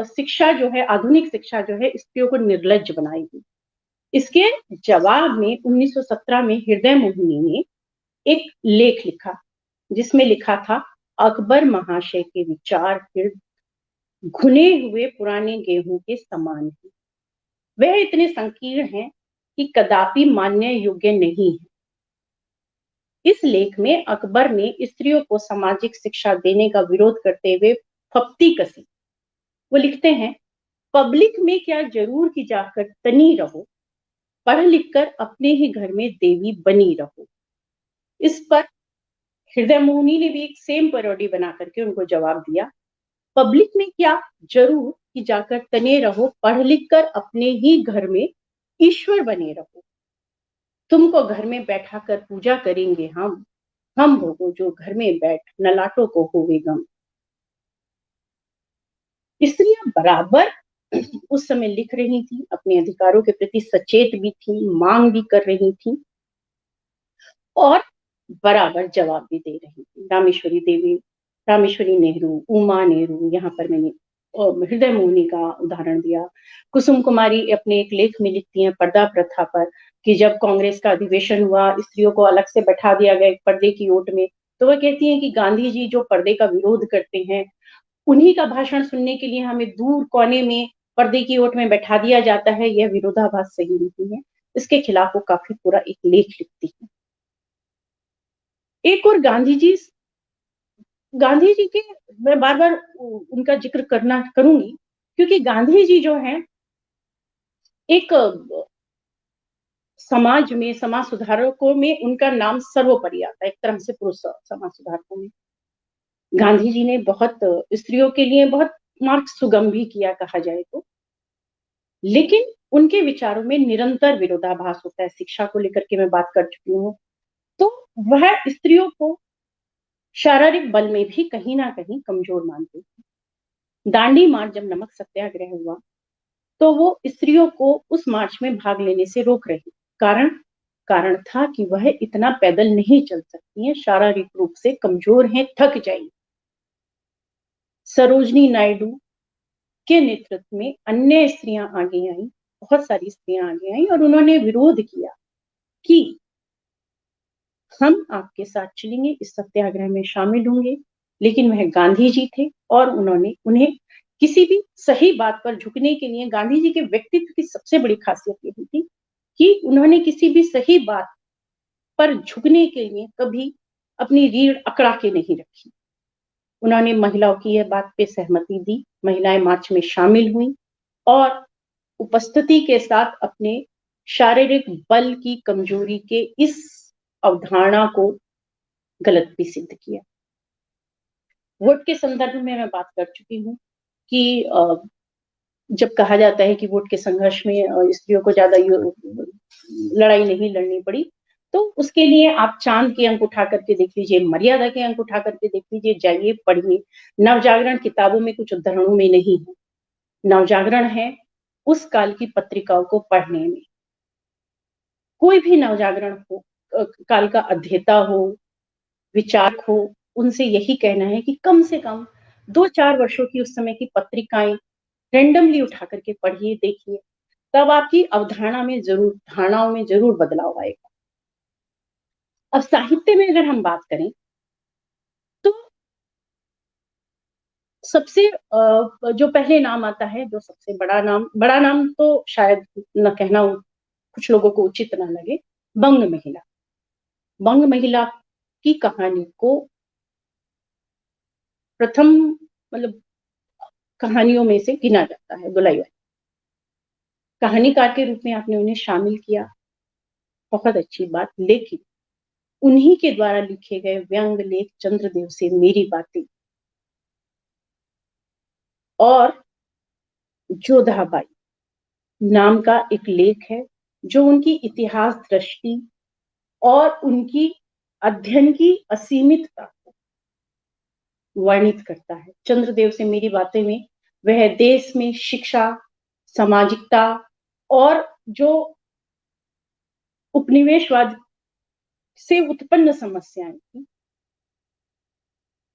शिक्षा जो है, आधुनिक शिक्षा जो है, स्त्रियों को निर्लज्ज बनाएगी। इसके जवाब में 1917 में हृदय मोहिनी ने एक लेख लिखा जिसमें लिखा था, अकबर महाशय के विचार फिर घुने हुए पुराने गेहूं के समान है। वह इतने संकीर्ण हैं कि कदापि मानने योग्य नहीं है। इस लेख में अकबर ने स्त्रियों को सामाजिक शिक्षा देने का विरोध करते हुए फप्ती कसी। वो लिखते हैं, पब्लिक में क्या जरूर की जाकर तनी रहो, पढ़ लिख कर अपने ही घर में देवी बनी रहो। इस पर हृदय मोहिनी ने भी एक सेम पैरोडी बना करके उनको जवाब दिया, पब्लिक में क्या जरूर कि जाकर तने रहो, पढ़ लिख कर अपने ही घर में ईश्वर बने रहो। तुमको घर में बैठा कर पूजा करेंगे हम हो जो घर में बैठ नलाटों को होवे गम। स्त्रियां बराबर उस समय लिख रही थी, अपने अधिकारों के प्रति सचेत भी थी, मांग भी कर रही थी और बराबर जवाब भी दे रही थी। रामेश्वरी नेहरू, उमा नेहरू, यहाँ पर मैंने हृदय मोहिनी का उदाहरण दिया। कुसुम कुमारी अपने एक लेख में लिखती हैं पर्दा प्रथा पर कि जब कांग्रेस का अधिवेशन हुआ, स्त्रियों को अलग से बैठा दिया गया पर्दे की ओट में, तो वह कहती हैं कि गांधी जी जो पर्दे का विरोध करते हैं, उन्हीं का भाषण सुनने के लिए हमें दूर कोने में पर्दे की ओट में बैठा दिया जाता है। यह विरोधाभास सही नहीं है। इसके खिलाफ वो काफी पूरा एक लेख लिखती है। एक और गांधी जी के मैं बार बार उनका जिक्र करूंगी क्योंकि गांधी जी जो हैं एक समाज सुधारकों में उनका नाम सर्वोपरि आता है, एक तरह से पुरुष समाज सुधारकों में। गांधी जी ने बहुत स्त्रियों के लिए बहुत मार्ग सुगम भी किया कहा जाए तो, लेकिन उनके विचारों में निरंतर विरोधाभास होता है। शिक्षा को लेकर के मैं बात कर चुकी हूँ, तो वह स्त्रियों को शारीरिक बल में भी कहीं ना कहीं कमजोर मानते थे। दांडी मार्च जब नमक सत्याग्रह हुआ तो वो स्त्रियों को उस मार्च में भाग लेने से रोक रही। कारण था कि वह इतना पैदल नहीं चल सकती हैं, शारीरिक रूप से कमजोर हैं, थक जाएंगी। सरोजनी नायडू के नेतृत्व में अन्य स्त्रियां आगे आई, बहुत सारी स्त्रियां आगे आई और उन्होंने विरोध किया कि हम आपके साथ चलेंगे, इस सत्याग्रह में शामिल होंगे। लेकिन वह गांधी जी थे और उन्होंने उन्हें किसी भी सही बात पर झुकने के लिए, गांधी जी के व्यक्तित्व की सबसे बड़ी खासियत यही थी कि उन्होंने किसी भी सही बात पर झुकने के लिए कभी अपनी रीढ़ अकड़ा के नहीं रखी। उन्होंने महिलाओं की यह बात पे सहमति दी, महिलाएं मार्च में शामिल हुई और उपस्थिति के साथ अपने शारीरिक बल की कमजोरी के इस अवधारणा को गलत भी सिद्ध किया। वोट के संदर्भ में मैं बात कर चुकी हूँ। कि जब कहा जाता है कि वोट के संघर्ष में स्त्रियों को ज्यादा लड़ाई नहीं लड़नी पड़ी, तो उसके लिए आप चांद के अंक उठा करके देख लीजिए, मर्यादा के अंक उठा करके देख लीजिए, जाइए पढ़िए। नवजागरण किताबों में कुछ उद्धरणों में नहीं है, नवजागरण है उस काल की पत्रिकाओं को पढ़ने में। कोई भी नवजागरण हो, काल का अध्येता हो, विचारक हो, उनसे यही कहना है कि कम से कम 2-4 वर्षों की उस समय की पत्रिकाएं रैंडमली उठा करके पढ़िए, देखिए, तब आपकी अवधारणा में जरूर, धारणाओं में जरूर बदलाव आएगा। अब साहित्य में अगर हम बात करें तो सबसे जो पहले नाम आता है, जो सबसे बड़ा नाम तो शायद न कहना कुछ लोगों को उचित ना लगे, बंग महिला। बंग महिला की कहानी को प्रथम मतलब कहानियों में से गिना जाता है। दुलाईबाई कहानीकार के रूप में आपने उन्हें शामिल किया, बहुत अच्छी बात, लेकिन उन्हीं के द्वारा लिखे गए व्यंग लेख चंद्रदेव से मेरी बातें और जोधाबाई नाम का एक लेख है जो उनकी इतिहास दृष्टि और उनकी अध्ययन की असीमितता को वर्णित करता है। चंद्रदेव से मेरी बातें में वह देश में शिक्षा, सामाजिकता और जो उपनिवेशवाद से उत्पन्न समस्याएं थी,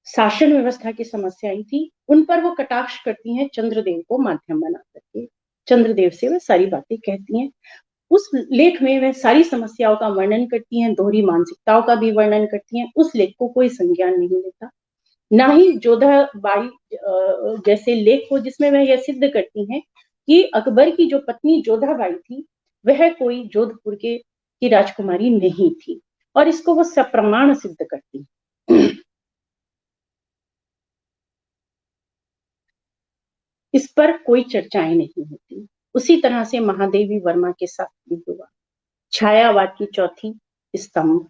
शासन व्यवस्था की समस्याएं थी, उन पर वो कटाक्ष करती हैं चंद्रदेव को माध्यम बना करके। चंद्रदेव से वह सारी बातें कहती हैं। उस लेख में वह सारी समस्याओं का वर्णन करती हैं, दोहरी मानसिकताओं का भी वर्णन करती हैं। उस लेख को कोई संज्ञान नहीं लेता, ना ही जोधाबाई जैसे लेख हो जिसमें वह यह सिद्ध करती हैं कि अकबर की जो पत्नी जोधाबाई थी वह कोई जोधपुर की राजकुमारी नहीं थी, और इसको वो सप्रमाण सिद्ध करती है। इस पर कोई चर्चाएं नहीं होती। उसी तरह से महादेवी वर्मा के साथ भी हुआ। छायावाद की चौथी स्तंभ,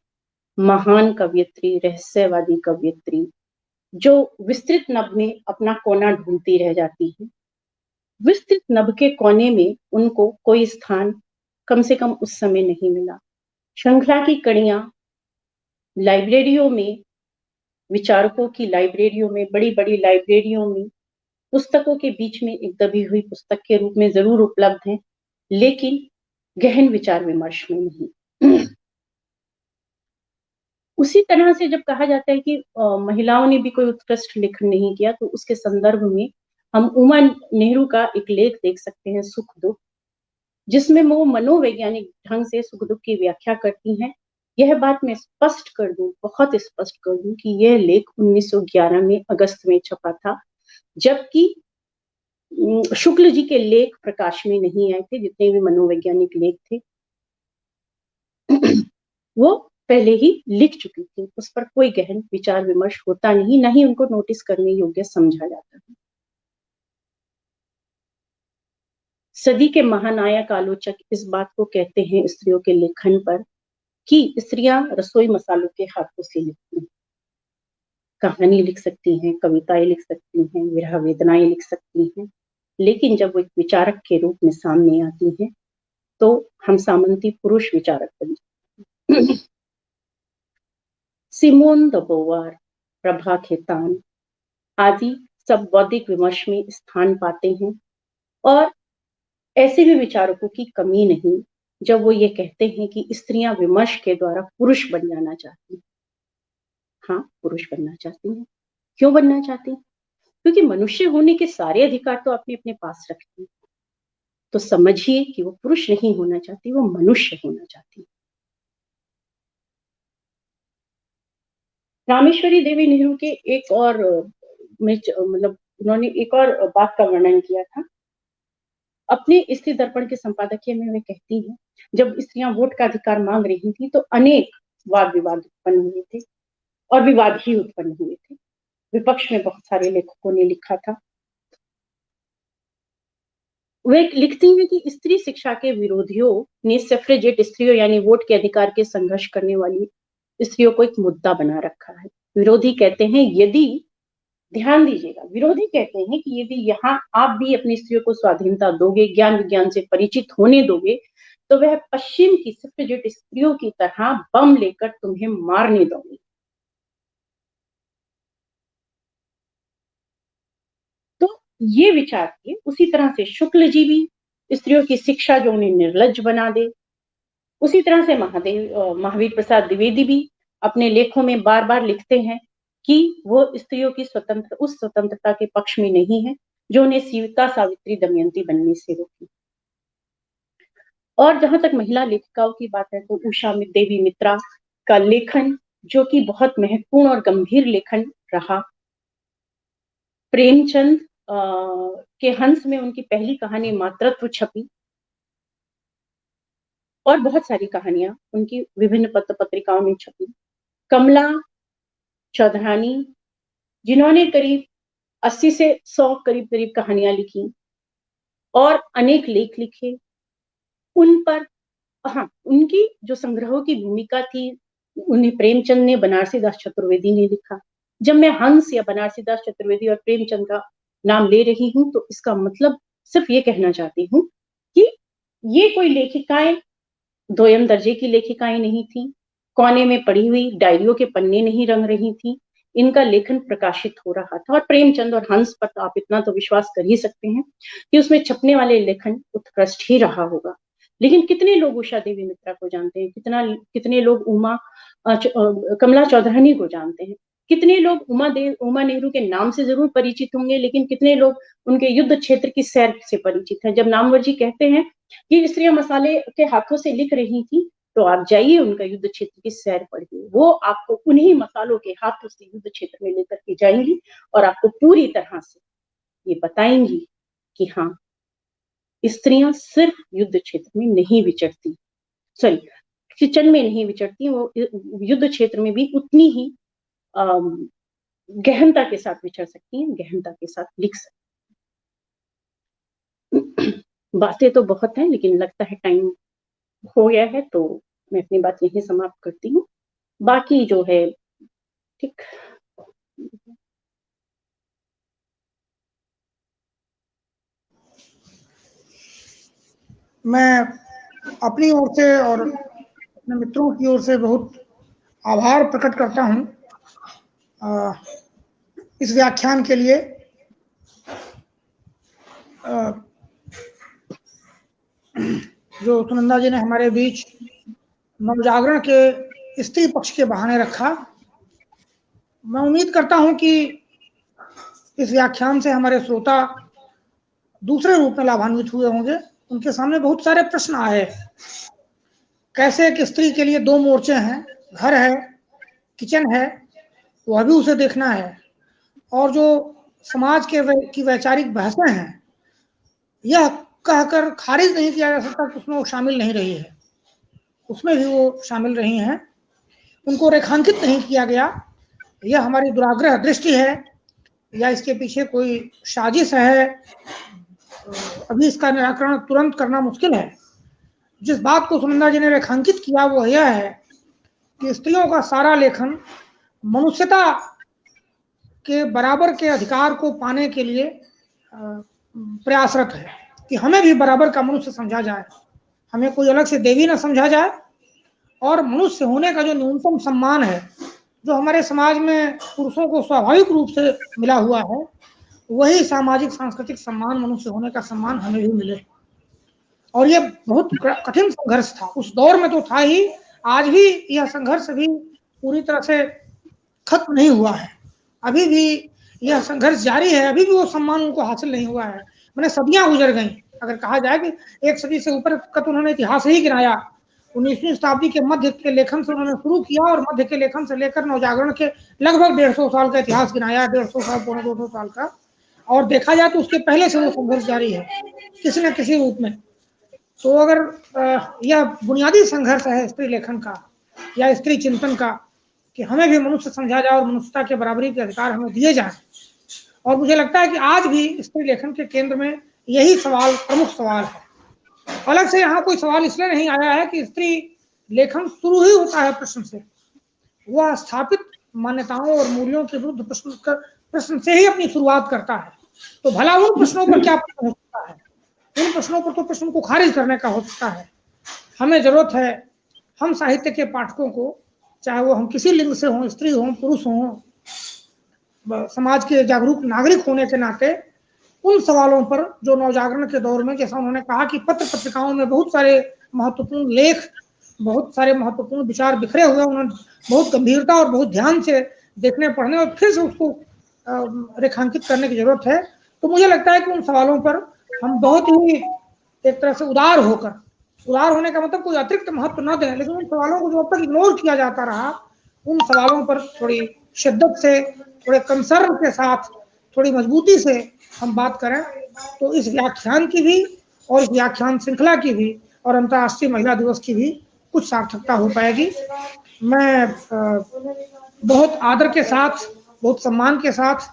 महान कवयित्री, रहस्यवादी कवयित्री, जो विस्तृत नभ में अपना कोना ढूंढती रह जाती है। विस्तृत नभ के कोने में उनको कोई स्थान कम से कम उस समय नहीं मिला। श्रृंखला की कड़ियां लाइब्रेरियों में, विचारकों की लाइब्रेरियों में, बड़ी बड़ी लाइब्रेरियों में पुस्तकों के बीच में एक दबी हुई पुस्तक के रूप में जरूर उपलब्ध है, लेकिन गहन विचार विमर्श में नहीं। उसी तरह से जब कहा जाता है कि महिलाओं ने भी कोई उत्कृष्ट लेखन नहीं किया, तो उसके संदर्भ में हम उमा नेहरू का एक लेख देख सकते हैं, सुख दुख, जिसमें वो मनोवैज्ञानिक ढंग से सुख दुख की व्याख्या करती हैं। यह बात मैं स्पष्ट कर दूं, बहुत स्पष्ट कर दूं कि यह लेख 1911 में अगस्त में छपा था, जबकि शुक्ल जी के लेख प्रकाश में नहीं आए थे। जितने भी मनोवैज्ञानिक लेख थे वो पहले ही लिख चुकी थी, उस पर कोई गहन विचार विमर्श होता नहीं, ना ही उनको नोटिस करने योग्य समझा जाता है। सदी के महानायक आलोचक इस बात को कहते हैं स्त्रियों के लेखन पर कि स्त्रियां रसोई मसालों के हाथों से लिखती हैं, कहानी लिख सकती हैं, कविताएं लिख सकती हैं, विरह वेदनाएं लिख सकती हैं, लेकिन जब वो एक विचारक के रूप में सामने आती हैं तो हम सामंती पुरुष विचारक बन जाते हैं। सिमोन द बोवार, प्रभा खेतान आदि सब बौद्धिक विमर्श में स्थान पाते हैं, और ऐसे भी विचारकों की कमी नहीं जब वो ये कहते हैं कि स्त्रियां विमर्श के द्वारा पुरुष बन जाना चाहती हैं। हाँ, पुरुष बनना चाहती हैं। क्यों बनना चाहती हैं? क्योंकि मनुष्य होने के सारे अधिकार तो आपने अपने पास रखते हैं। तो समझिए कि वो पुरुष नहीं होना चाहती, वो मनुष्य होना चाहती है। रामेश्वरी देवी नेहरू के एक और मतलब उन्होंने एक और बात का वर्णन किया था अपने स्त्री दर्पण के संपादकीय में। वे कहती हैं, जब स्त्रियां वोट का अधिकार मांग रही थी तो अनेक वाद विवाद उत्पन्न हुए थे, और विवाद ही उत्पन्न हुए थे। विपक्ष में बहुत सारे लेखकों ने लिखा था। वे लिखती हैं कि स्त्री शिक्षा के विरोधियों ने सफ्रेजेट स्त्रियों यानी वोट के अधिकार के संघर्ष करने वाली स्त्रियों को एक मुद्दा बना रखा है। विरोधी कहते हैं, यदि ध्यान दीजिएगा, विरोधी कहते हैं कि यदि यहाँ आप भी अपनी स्त्रियों को स्वाधीनता दोगे, ज्ञान विज्ञान से परिचित होने दोगे, तो वह पश्चिम की सफ्रेजेट स्त्रियों की तरह बम लेकर तुम्हें मारने दोगे। तो ये विचार थे। उसी तरह से शुक्ल जी भी स्त्रियों की शिक्षा जो उन्हें निर्लज्ज बना दे, उसी तरह से महावीर प्रसाद द्विवेदी भी अपने लेखों में बार बार लिखते हैं कि वो स्त्रियों की उस स्वतंत्रता के पक्ष में नहीं है जो उन्हें सीता, सावित्री, दमयंती बनने से रोकी। और जहां तक महिला लेखिकाओं की बात है तो उषा देवी मित्रा का लेखन जो कि बहुत महत्वपूर्ण और गंभीर लेखन रहा। प्रेमचंद के हंस में उनकी पहली कहानी मातृत्व छपी और बहुत सारी कहानियां उनकी विभिन्न पत्र पत्रिकाओं में छपी। कमला चौधरानी जिन्होंने करीब 80 से 100 करीब कहानियां लिखी और अनेक लेख लिखे, उन पर उनकी जो संग्रहों की भूमिका थी उन्हें प्रेमचंद ने, बनारसी दास चतुर्वेदी ने लिखा। जब मैं हंस या बनारसी दास चतुर्वेदी और प्रेमचंद का नाम ले रही हूं तो इसका मतलब सिर्फ ये कहना चाहती हूँ कि ये कोई लेखिकाएं दोयम दर्जे की लेखिकाएं नहीं थी, कोने में पड़ी हुई डायरियों के पन्ने नहीं रंग रही थी, इनका लेखन प्रकाशित हो रहा था। और प्रेमचंद और हंस पर तो आप इतना तो विश्वास कर ही सकते हैं कि उसमें छपने वाले लेखन उत्कृष्ट ही रहा होगा। लेकिन कितने लोग उषा देवी मित्रा को जानते हैं, कितने लोग कमला चौधरानी को जानते हैं, कितने लोग उमा नेहरू के नाम से जरूर परिचित होंगे, लेकिन कितने लोग उनके युद्ध क्षेत्र की सैर से परिचित हैं। जब नामवर जी कहते हैं कि स्त्रियां मसाले के हाथों से लिख रही थी, तो आप जाइए उनका युद्ध क्षेत्र की सैर पढ़िए, वो आपको उन्हीं मसालों के हाथों से युद्ध क्षेत्र में लेकर के जाएंगी और आपको पूरी तरह से ये बताएंगी कि हाँ, स्त्रियां सिर्फ युद्ध क्षेत्र में नहीं विचरती, किचन में नहीं विचरती, वो युद्ध क्षेत्र में भी उतनी ही गहनता के साथ विचर सकती हैं, गहनता के साथ लिख सकती हैं। बातें तो बहुत हैं, लेकिन लगता है टाइम हो गया है, तो मैं अपनी बात यहीं समाप्त करती हूँ। बाकी जो है ठीक। मैं अपनी ओर से और अपने मित्रों की ओर से बहुत आभार प्रकट करता हूँ इस व्याख्यान के लिए। जो सुनंदा जी ने हमारे बीच नवजागरण के स्त्री पक्ष के बहाने रखा, मैं उम्मीद करता हूं कि इस व्याख्यान से हमारे श्रोता दूसरे रूप में लाभान्वित हुए होंगे। उनके सामने बहुत सारे प्रश्न आए, कैसे एक स्त्री के लिए दो मोर्चे हैं, घर है, किचन है, वह भी उसे देखना है, और जो समाज की वैचारिक बहसें हैं, यह कहकर खारिज नहीं किया जा सकता कि उसमें वो शामिल नहीं रही है, उसमें भी वो शामिल रही हैं, उनको रेखांकित नहीं किया गया। यह हमारी दुराग्रह दृष्टि है या इसके पीछे कोई साजिश है, अभी इसका निराकरण तुरंत करना मुश्किल है। जिस बात को सुनंदा जी ने रेखांकित किया वो यह है कि स्त्रियों का सारा लेखन मनुष्यता के बराबर के अधिकार को पाने के लिए प्रयासरत है कि हमें भी बराबर का मनुष्य समझा जाए, हमें कोई अलग से देवी न समझा जाए, और मनुष्य होने का जो न्यूनतम सम्मान है, जो हमारे समाज में पुरुषों को स्वाभाविक रूप से मिला हुआ है, वही सामाजिक सांस्कृतिक सम्मान, मनुष्य होने का सम्मान हमें भी मिले। और ये बहुत कठिन संघर्ष था, उस दौर में तो था ही, आज भी यह संघर्ष भी पूरी तरह से खत्म नहीं हुआ है, अभी भी यह संघर्ष जारी है, अभी भी वो सम्मान उनको हासिल नहीं हुआ है। मैंने सदियां गुजर गई, अगर कहा जाए कि 1 सदी से ऊपर का तो उन्होंने इतिहास ही गिनाया। 19वीं शताब्दी के मध्य के लेखन से उन्होंने शुरू किया और मध्य के लेखन से लेकर नवजागरण के लगभग 150 साल का इतिहास गिनाया, 150 साल, 250 साल का। और देखा जाए तो उसके पहले से वो संघर्ष जारी है किसी न किसी रूप में। तो अगर यह बुनियादी संघर्ष है स्त्री लेखन का या स्त्री चिंतन का कि हमें भी मनुष्य समझा जाए और मनुष्यता के बराबरी के अधिकार हमें दिए जाएं, और मुझे लगता है कि आज भी स्त्री लेखन के केंद्र में यही सवाल प्रमुख सवाल है। अलग से यहाँ कोई सवाल इसलिए नहीं आया है कि स्त्री लेखन शुरू ही होता है प्रश्न से, वह स्थापित मान्यताओं और मूल्यों के विरुद्ध प्रश्न से ही अपनी शुरुआत करता है। तो भला उन प्रश्नों पर क्या प्रश्न हो सकता है, उन प्रश्नों पर तो प्रश्न को खारिज करने का हो सकता है। हमें जरूरत है, हम साहित्य के पाठकों को, चाहे वो हम किसी लिंग से हों, स्त्री हों, पुरुष हों, समाज के जागरूक नागरिक होने के नाते उन सवालों पर जो नवजागरण के दौर में, जैसा उन्होंने कहा कि पत्र पत्रिकाओं में बहुत सारे महत्वपूर्ण लेख, बहुत सारे महत्वपूर्ण विचार बिखरे हुए, उन्होंने बहुत गंभीरता और बहुत ध्यान से देखने पढ़ने और फिर से उसको रेखांकित करने की जरूरत है। तो मुझे लगता है कि उन सवालों पर हम बहुत ही एक तरह से उदार होने का मतलब कोई अतिरिक्त महत्व न दें, लेकिन उन सवालों को जो अब तक इग्नोर किया जाता रहा, उन सवालों पर थोड़ी शिद्दत से, थोड़े कंसर्न के साथ, थोड़ी मजबूती से हम बात करें, तो इस व्याख्यान की भी और इस व्याख्यान श्रृंखला की भी और अंतर्राष्ट्रीय महिला दिवस की भी कुछ सार्थकता हो पाएगी। मैं बहुत आदर के साथ, बहुत सम्मान के साथ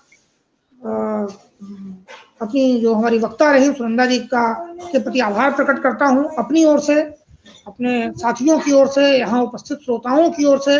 अपनी जो हमारी वक्ता रही सुनंदा जी के प्रति आभार प्रकट करता हूँ, अपनी ओर से, अपने साथियों की ओर से, यहाँ उपस्थित श्रोताओं की ओर से